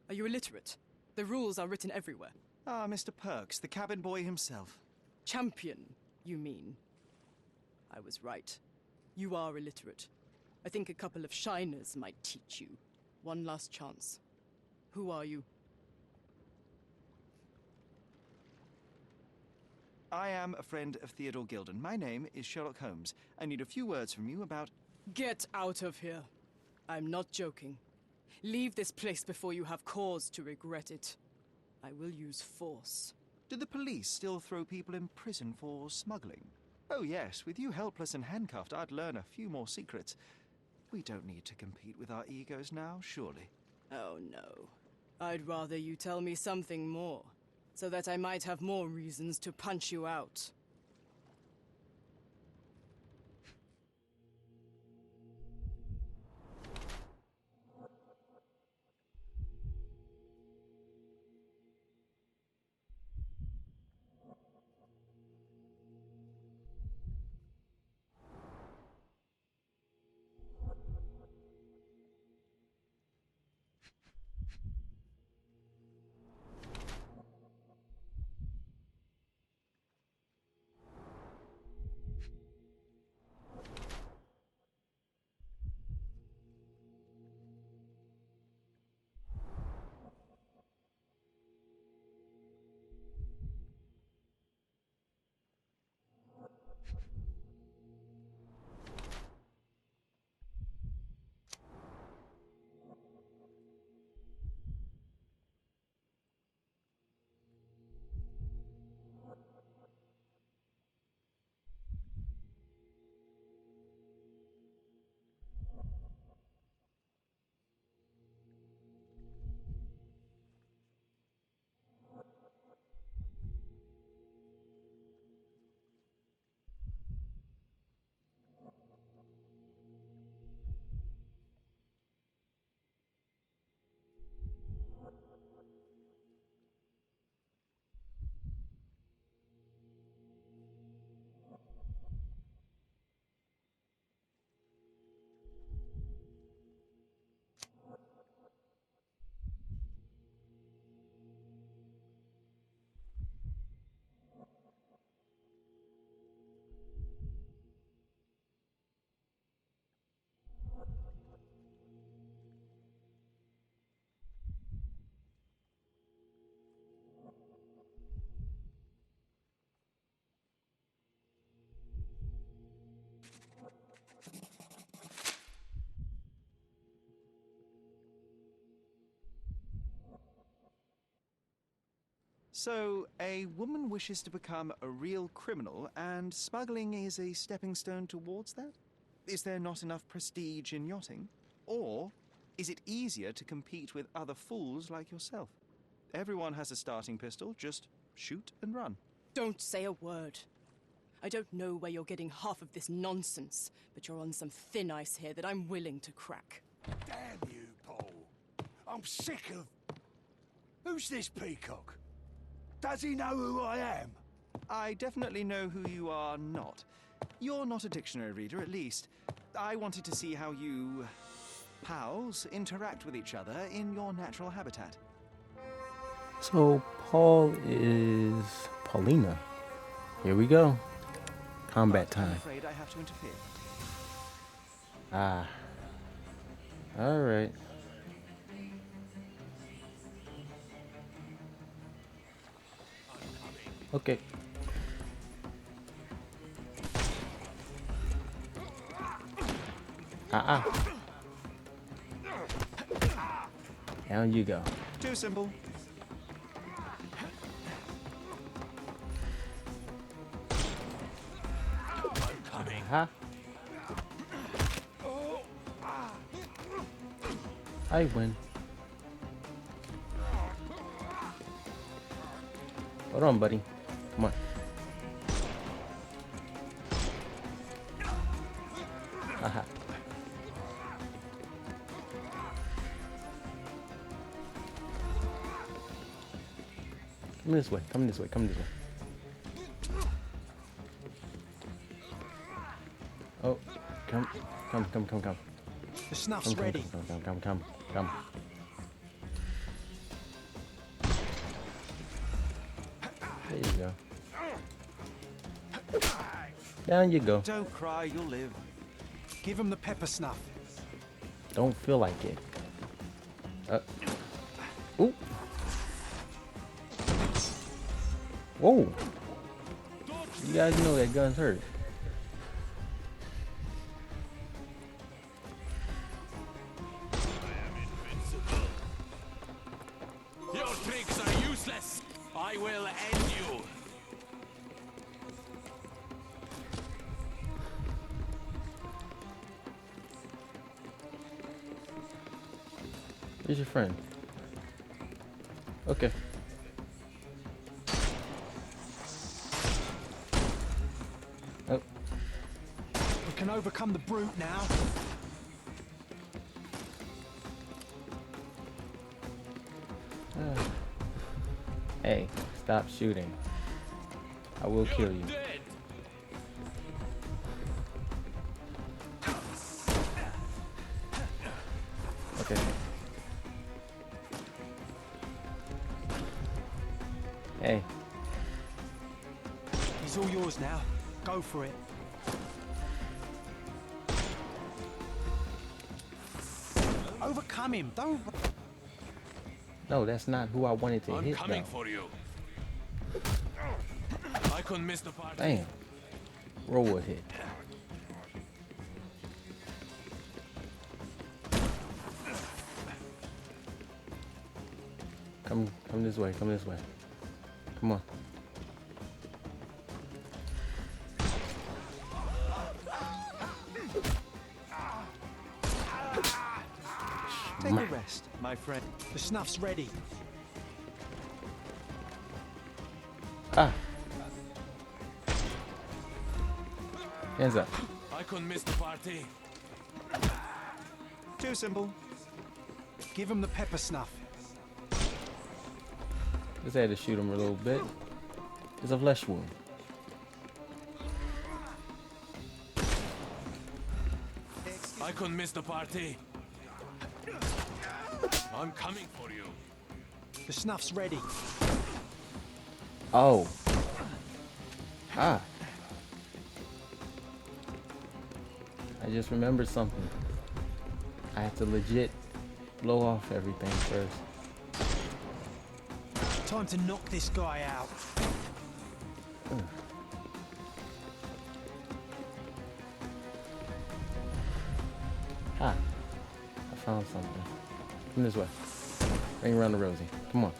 Are you illiterate? The rules are written everywhere. Ah, Mr. Perks, the cabin boy himself. Champion, you mean? I was right. You are illiterate. I think a couple of shiners might teach you. One last chance. Who are you? I am a friend of Theodore Gilden. My name is Sherlock Holmes. I need a few words from you about... Get out of here. I'm not joking. Leave this place before you have cause to regret it. I will use force. Do the police still throw people in prison for smuggling? Oh yes, with you helpless and handcuffed, I'd learn a few more secrets. We don't need to compete with our egos now, surely. Oh no. I'd rather you tell me something more, so that I might have more reasons to punch you out. So, a woman wishes to become a real criminal, and smuggling is a stepping stone towards that? Is there not enough prestige in yachting? Or is it easier to compete with other fools like yourself? Everyone has a starting pistol, just shoot and run. Don't say a word. I don't know where you're getting half of this nonsense, but you're on some thin ice here that I'm willing to crack. Damn you, Paul. I'm sick of... Who's this peacock? Does he know who I am? I definitely know who you are not. You're not a dictionary reader, at least. I wanted to see how you... pals interact with each other in your natural habitat. So Paul is Paulina. Here we go. Combat But I'm time. afraid I have to interfere. Ah. All right. Okay. Down you go. Too simple. Aha. I win. Hold on, buddy. Come on. Aha. Come this way. Come this way. Come this way. Oh, come. The snuff's ready. Come. There you go. Down you go. Don't cry, you'll live. Give him the pepper snuff. Don't feel like it. Ooh. Whoa. You guys know that guns hurt. Your tricks are useless. I will end you. Here's your friend. Okay. Oh. We can overcome the brute now. Hey, stop shooting. I will kill you. Dead. Okay. Hey. He's all yours now. Go for it. Overcome him. Don't. No, that's not who I wanted to I'm hit, coming though. for you. I couldn't miss the party. Damn. Roll would hit. Come this way. Come this way. Come on. Take a rest, my friend. The snuff's ready. Ah. Hands up. I couldn't miss the party. Too simple. Give him the pepper snuff. Just had to shoot him a little bit. It's a flesh wound. I couldn't miss the party. I'm coming for you. The snuff's ready. Oh. Ah. I just remembered something. I have to legit blow off everything first. Time to knock this guy out. Ah. I found something. Come this way. Ring around the rosy. Come on.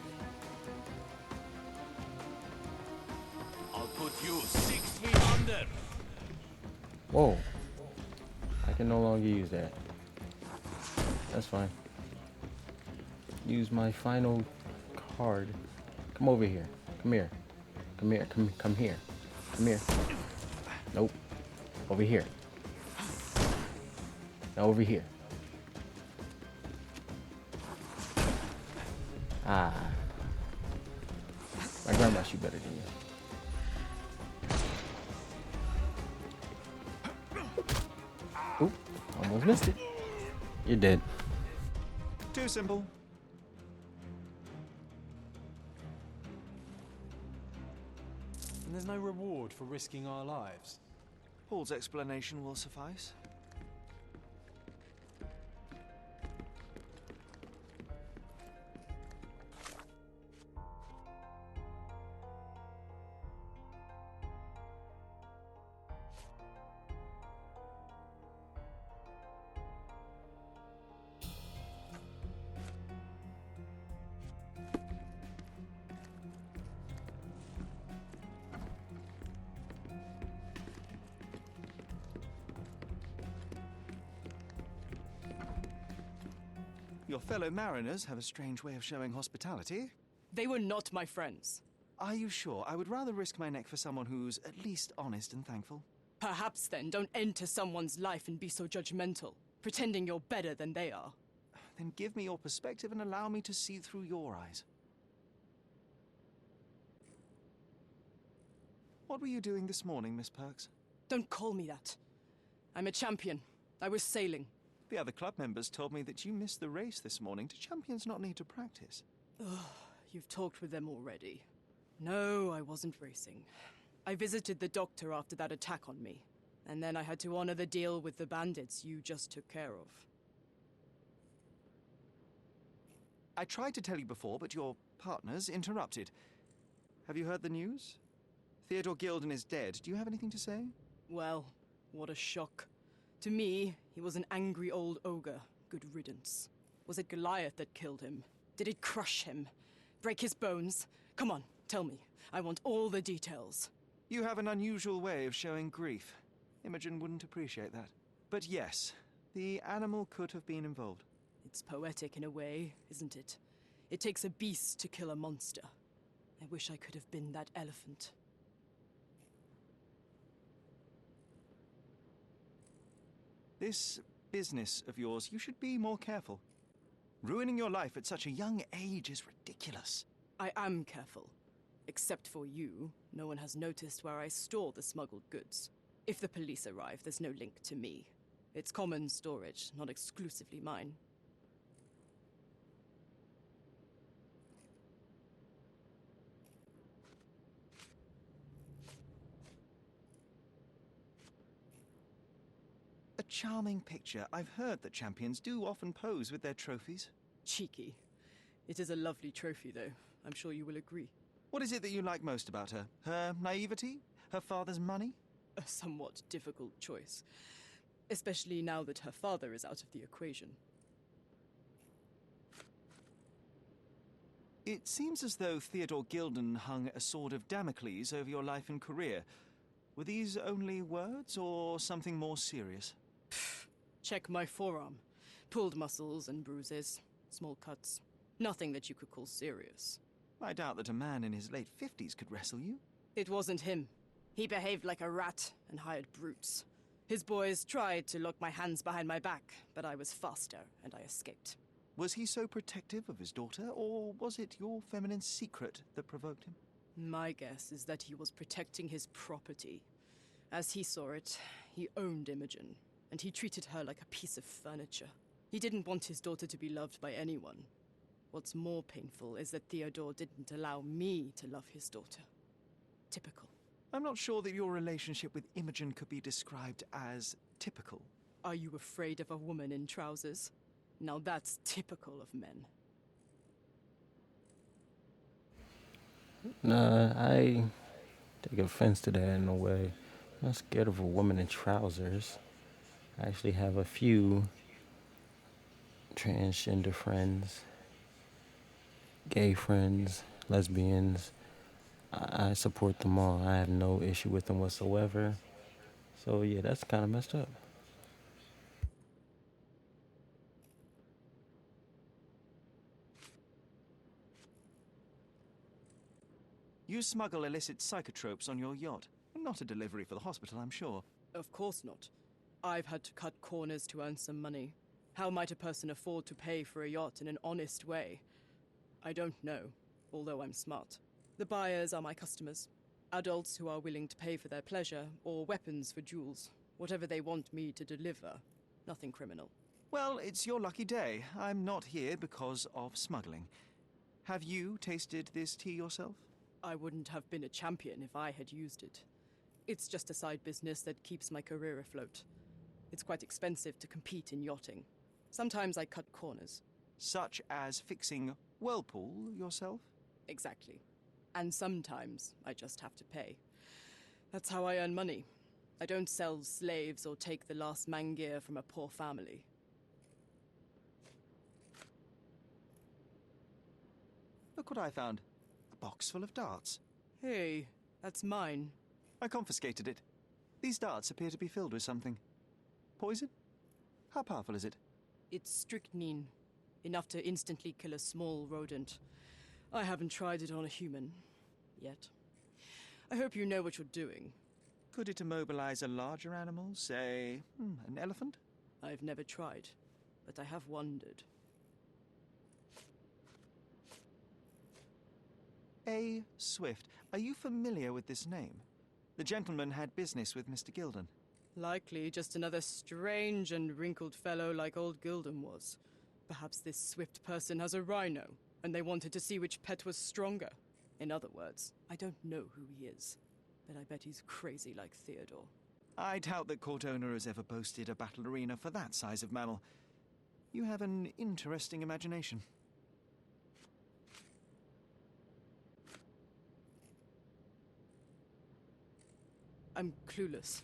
I'll put you 6 feet under. Whoa. I can no longer use that. That's fine. Use my final card. Come over here. Come here. Come here. Come here. Come here. Nope. Over here. Now over here. Ah. My grandma shoot better than you. Almost missed it. You're dead. Too simple. And there's no reward for risking our lives. Paul's explanation will suffice. Your fellow mariners have a strange way of showing hospitality. They were not my friends. Are you sure? I would rather risk my neck for someone who's at least honest and thankful. Perhaps then don't enter someone's life and be so judgmental, pretending you're better than they are. Then give me your perspective and allow me to see through your eyes. What were you doing this morning, Miss Perks? Don't call me that. I'm a champion. I was sailing. The other club members told me that you missed the race this morning. Do champions not need to practice? Ugh, you've talked with them already. No, I wasn't racing. I visited the doctor after that attack on me. And then I had to honor the deal with the bandits you just took care of. I tried to tell you before, but your partners interrupted. Have you heard the news? Theodore Gilden is dead. Do you have anything to say? Well, what a shock. To me, he was an angry old ogre. Good riddance. Was it Goliath that killed him? Did it crush him? Break his bones? Come on, tell me. I want all the details. You have an unusual way of showing grief. Imogen wouldn't appreciate that. But yes, the animal could have been involved. It's poetic in a way, isn't it? It takes a beast to kill a monster. I wish I could have been that elephant. This business of yours, you should be more careful. Ruining your life at such a young age is ridiculous. I am careful. Except for you, no one has noticed where I store the smuggled goods. If the police arrive, there's no link to me. It's common storage, not exclusively mine. A charming picture. I've heard that champions do often pose with their trophies. Cheeky. It is a lovely trophy, though. I'm sure you will agree. What is it that you like most about her? Her naivety? Her father's money? A somewhat difficult choice. Especially now that her father is out of the equation. It seems as though Theodore Gilden hung a sword of Damocles over your life and career. Were these only words or something more serious? Check my forearm. Pulled muscles and bruises. Small cuts. Nothing that you could call serious. I doubt that a man in his late 50s could wrestle you. It wasn't him. He behaved like a rat and hired brutes. His boys tried to lock my hands behind my back, but I was faster and I escaped. Was he so protective of his daughter, or was it your feminine secret that provoked him? My guess is that he was protecting his property. As he saw it, he owned Imogen, and he treated her like a piece of furniture. He didn't want his daughter to be loved by anyone. What's more painful is that Theodore didn't allow me to love his daughter. Typical. I'm not sure that your relationship with Imogen could be described as typical. Are you afraid of a woman in trousers? Now that's typical of men. Nah, I take offense to that in a way. I'm not scared of a woman in trousers. I actually have a few transgender friends, gay friends, lesbians. I support them all. I have no issue with them whatsoever. So yeah, that's kind of messed up. You smuggle illicit psychotropes on your yacht. Not a delivery for the hospital, I'm sure. Of course not. I've had to cut corners to earn some money. How might a person afford to pay for a yacht in an honest way? I don't know, although I'm smart. The buyers are my customers. Adults who are willing to pay for their pleasure, or weapons for jewels. Whatever they want me to deliver. Nothing criminal. Well, it's your lucky day. I'm not here because of smuggling. Have you tasted this tea yourself? I wouldn't have been a champion if I had used it. It's just a side business that keeps my career afloat. It's quite expensive to compete in yachting. Sometimes I cut corners. Such as fixing Whirlpool yourself? Exactly. And sometimes I just have to pay. That's how I earn money. I don't sell slaves or take the last mangear from a poor family. Look what I found. A box full of darts. Hey, that's mine. I confiscated it. These darts appear to be filled with something. Poison? How powerful is it? It's strychnine. Enough to instantly kill a small rodent. I haven't tried it on a human. Yet. I hope you know what you're doing. Could it immobilize a larger animal, say, an elephant? I've never tried, but I have wondered. A. Swift. Are you familiar with this name? The gentleman had business with Mr. Gilden. Likely just another strange and wrinkled fellow like old Gilden was. Perhaps this Swift person has a rhino, and they wanted to see which pet was stronger. In other words, I don't know who he is, but I bet he's crazy like Theodore. I doubt that court owner has ever boasted a battle arena for that size of mammal. You have an interesting imagination. I'm clueless.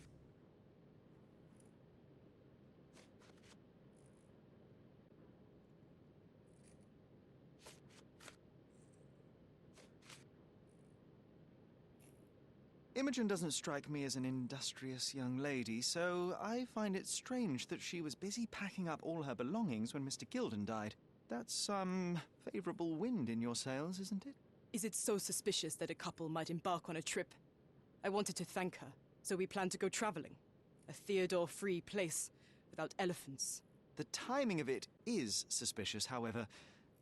Imogen doesn't strike me as an industrious young lady, so I find it strange that she was busy packing up all her belongings when Mr. Gilden died. That's some favorable wind in your sails, isn't it? Is it so suspicious that a couple might embark on a trip? I wanted to thank her, so we planned to go traveling. A Theodore-free place, without elephants. The timing of it is suspicious, however.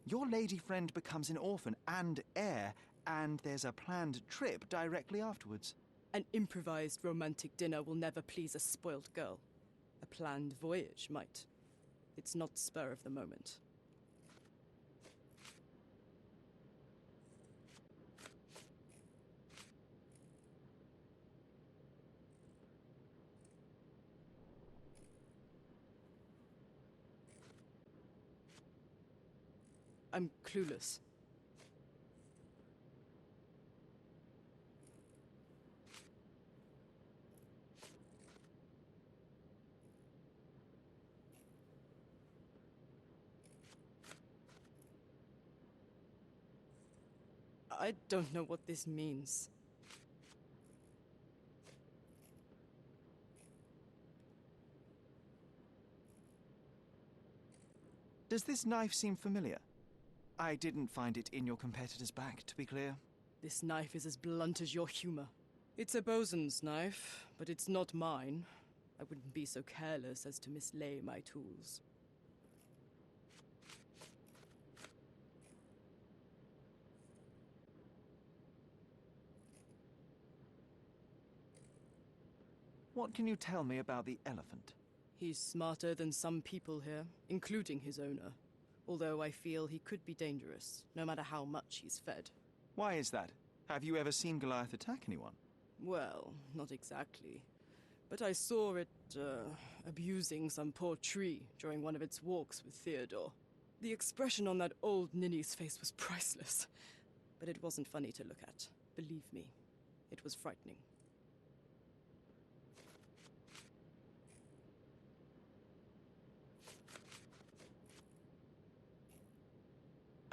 Your lady friend becomes an orphan and heir, and there's a planned trip directly afterwards. An improvised romantic dinner will never please a spoiled girl. A planned voyage might. It's not spur of the moment. I'm clueless. I don't know what this means. Does this knife seem familiar? I didn't find it in your competitor's back, to be clear. This knife is as blunt as your humor. It's a bosun's knife, but it's not mine. I wouldn't be so careless as to mislay my tools. What can you tell me about the elephant? He's smarter than some people here, including his owner. Although I feel he could be dangerous, no matter how much he's fed. Why is that? Have you ever seen Goliath attack anyone? Well, not exactly. But I saw it, abusing some poor tree during one of its walks with Theodore. The expression on that old ninny's face was priceless. But it wasn't funny to look at. Believe me, it was frightening.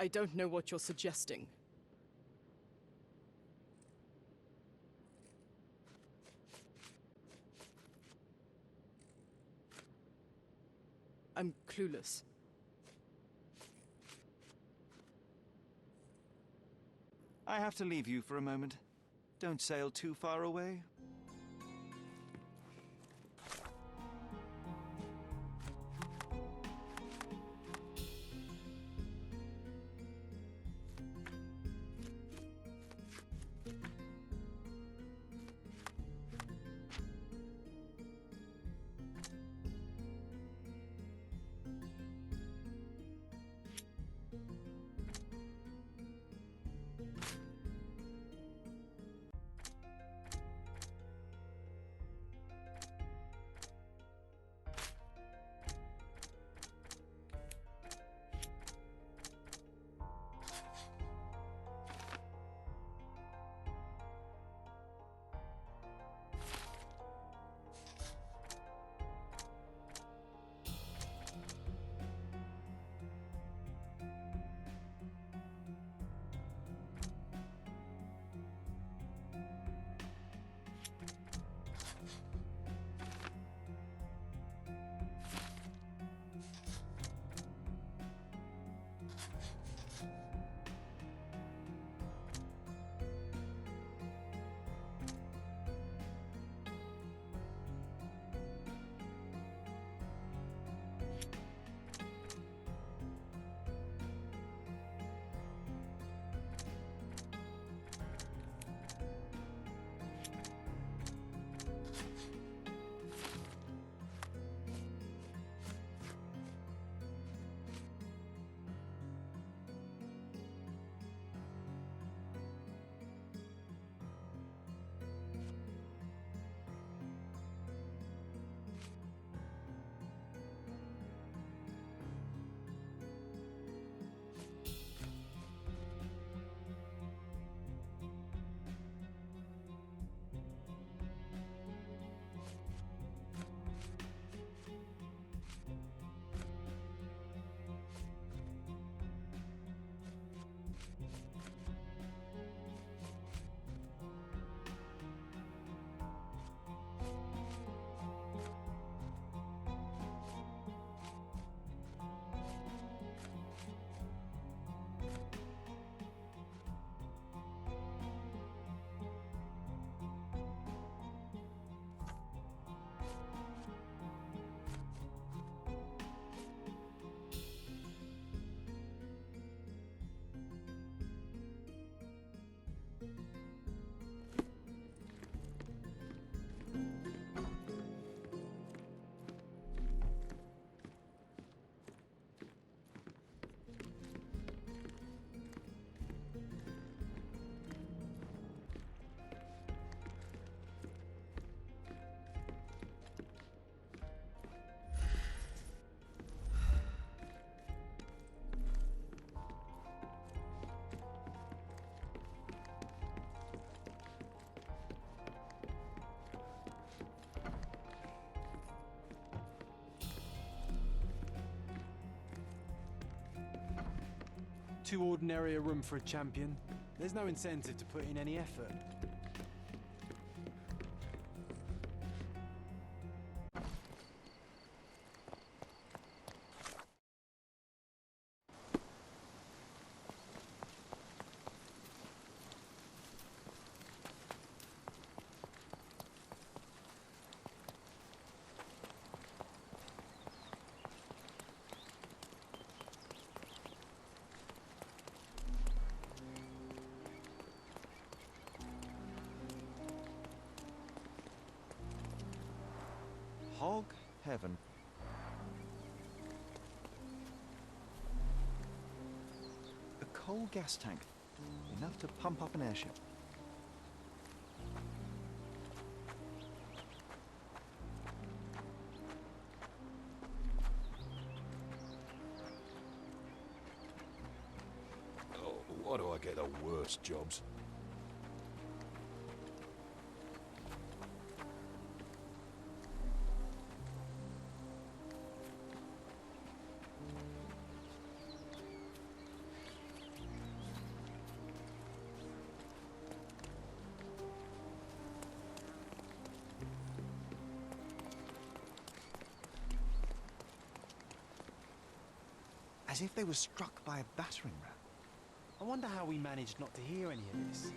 I don't know what you're suggesting. I'm clueless. I have to leave you for a moment. Don't sail too far away. too ordinary a room for a champion. There's no incentive to put in any effort. Hog heaven. A coal gas tank. Enough to pump up an airship. Oh, why do I get the worst jobs? As if they were struck by a battering ram. I wonder how we managed not to hear any of this.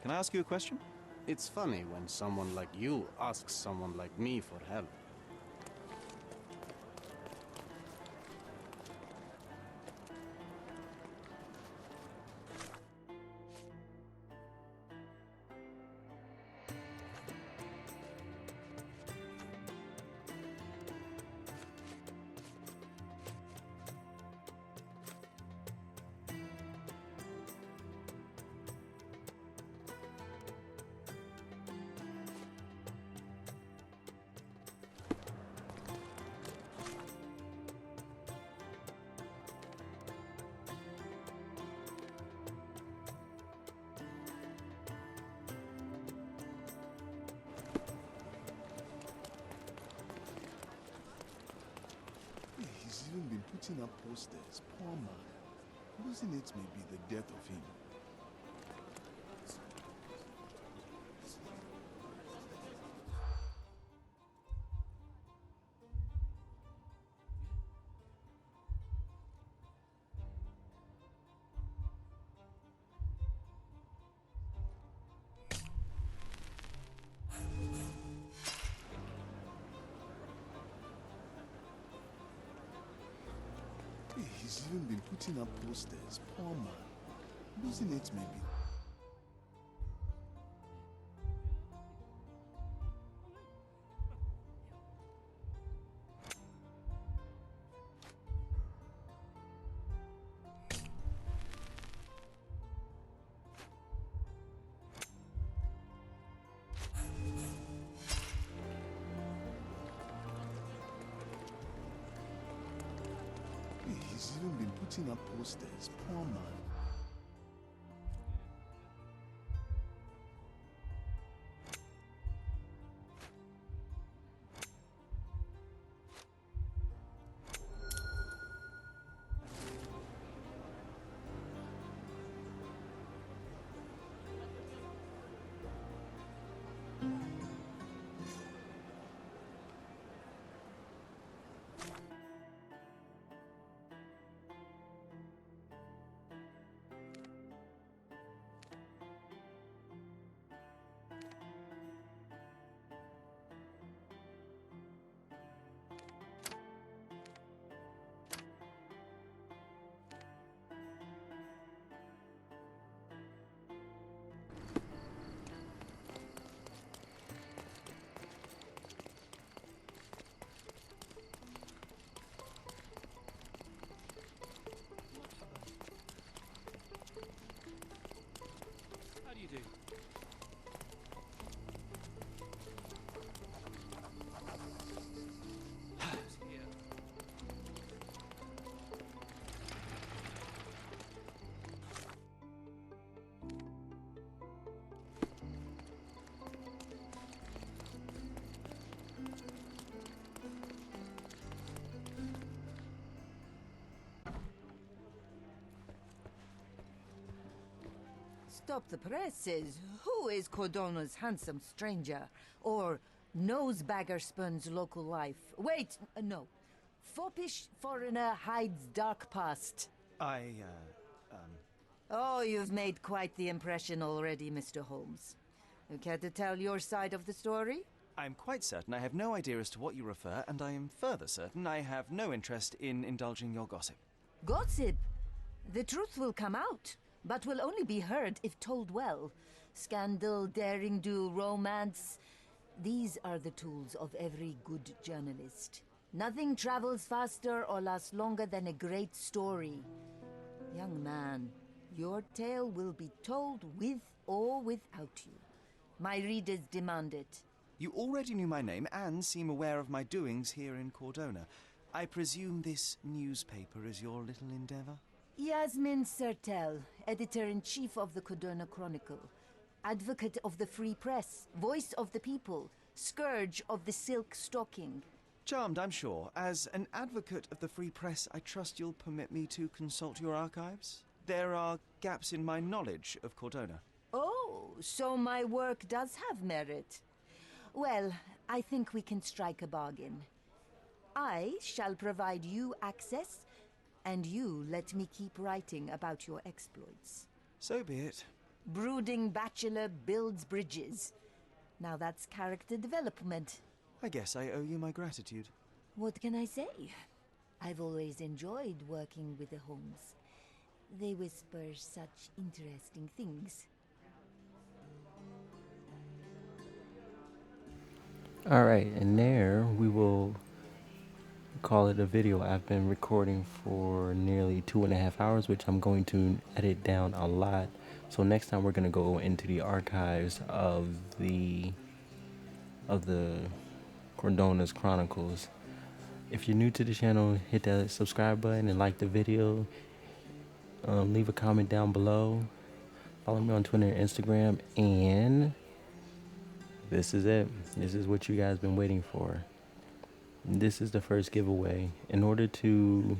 Can I ask you a question? It's funny when someone like you asks someone like me for help. putting up posters. Poor man. Losing it may be the death of him. He's even been putting up posters. Poor man. Losing it may be. He's even been putting up posters. Poor man. How do you do? Stop the presses. Who is Cordona's handsome stranger? Or nosebagger spurns local life? Wait, no. Foppish foreigner hides dark past. Oh, you've made quite the impression already, Mr. Holmes. You care to tell your side of the story? I'm quite certain I have no idea as to what you refer, and I am further certain I have no interest in indulging your gossip. Gossip? The truth will come out, but will only be heard if told well. Scandal, daring-do, romance. These are the tools of every good journalist. Nothing travels faster or lasts longer than a great story. Young man, your tale will be told with or without you. My readers demand it. You already knew my name and seem aware of my doings here in Cordona. I presume this newspaper is your little endeavor? Yasmin Sertel, editor-in-chief of the Cordona Chronicle. Advocate of the free press, voice of the people, scourge of the silk stocking. Charmed, I'm sure. As an advocate of the free press, I trust you'll permit me to consult your archives? There are gaps in my knowledge of Cordona. Oh, so my work does have merit. Well, I think we can strike a bargain. I shall provide you access, and you let me keep writing about your exploits. So be it. Brooding bachelor builds bridges. Now that's character development. I guess I owe you my gratitude. What can I say? I've always enjoyed working with the Holems. They whisper such interesting things. Alright, and there we will call it a video. I've been recording for nearly 2.5 hours, which I'm going to edit down a lot. So next time we're going to go into the archives of the Cordona's Chronicles. If you're new to the channel, hit that subscribe button and like the video. Leave a comment down below. Follow me on Twitter and Instagram. And this is it. This is what you guys been waiting for. This is the first giveaway. In order to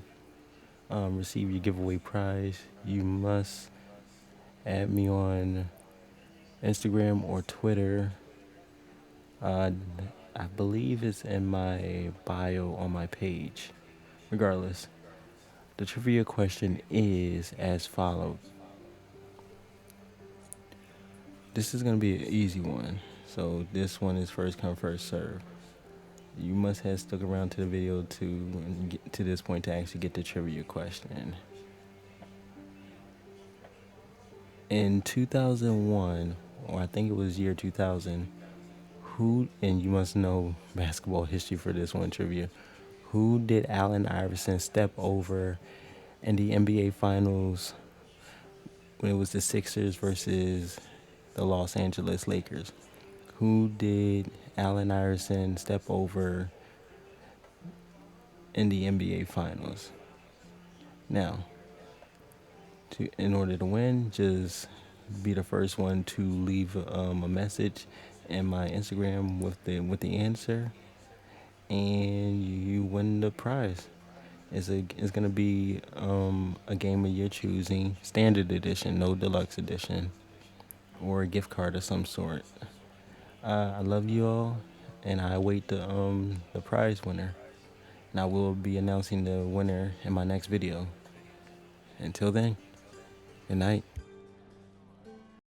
receive your giveaway prize, you must add me on Instagram or Twitter. Uh, I believe it's in my bio on my page. Regardless, the trivia question is as follows. This is going to be an easy one. So this one is first come, first serve. You must have stuck around to the video to get to this point to actually get the trivia question. In 2001, or I think it was year 2000, who, and you must know basketball history for this one trivia, who did Allen Iverson step over in the NBA Finals when it was the Sixers versus the Los Angeles Lakers? Who did Allen Iverson step over in the NBA Finals? Now, in order to win, just be the first one to leave a message in my Instagram with the answer, and you win the prize. It's gonna be a game of your choosing, standard edition, no deluxe edition, or a gift card of some sort. I love you all, and I await the prize winner. And I will be announcing the winner in my next video. Until then, good night.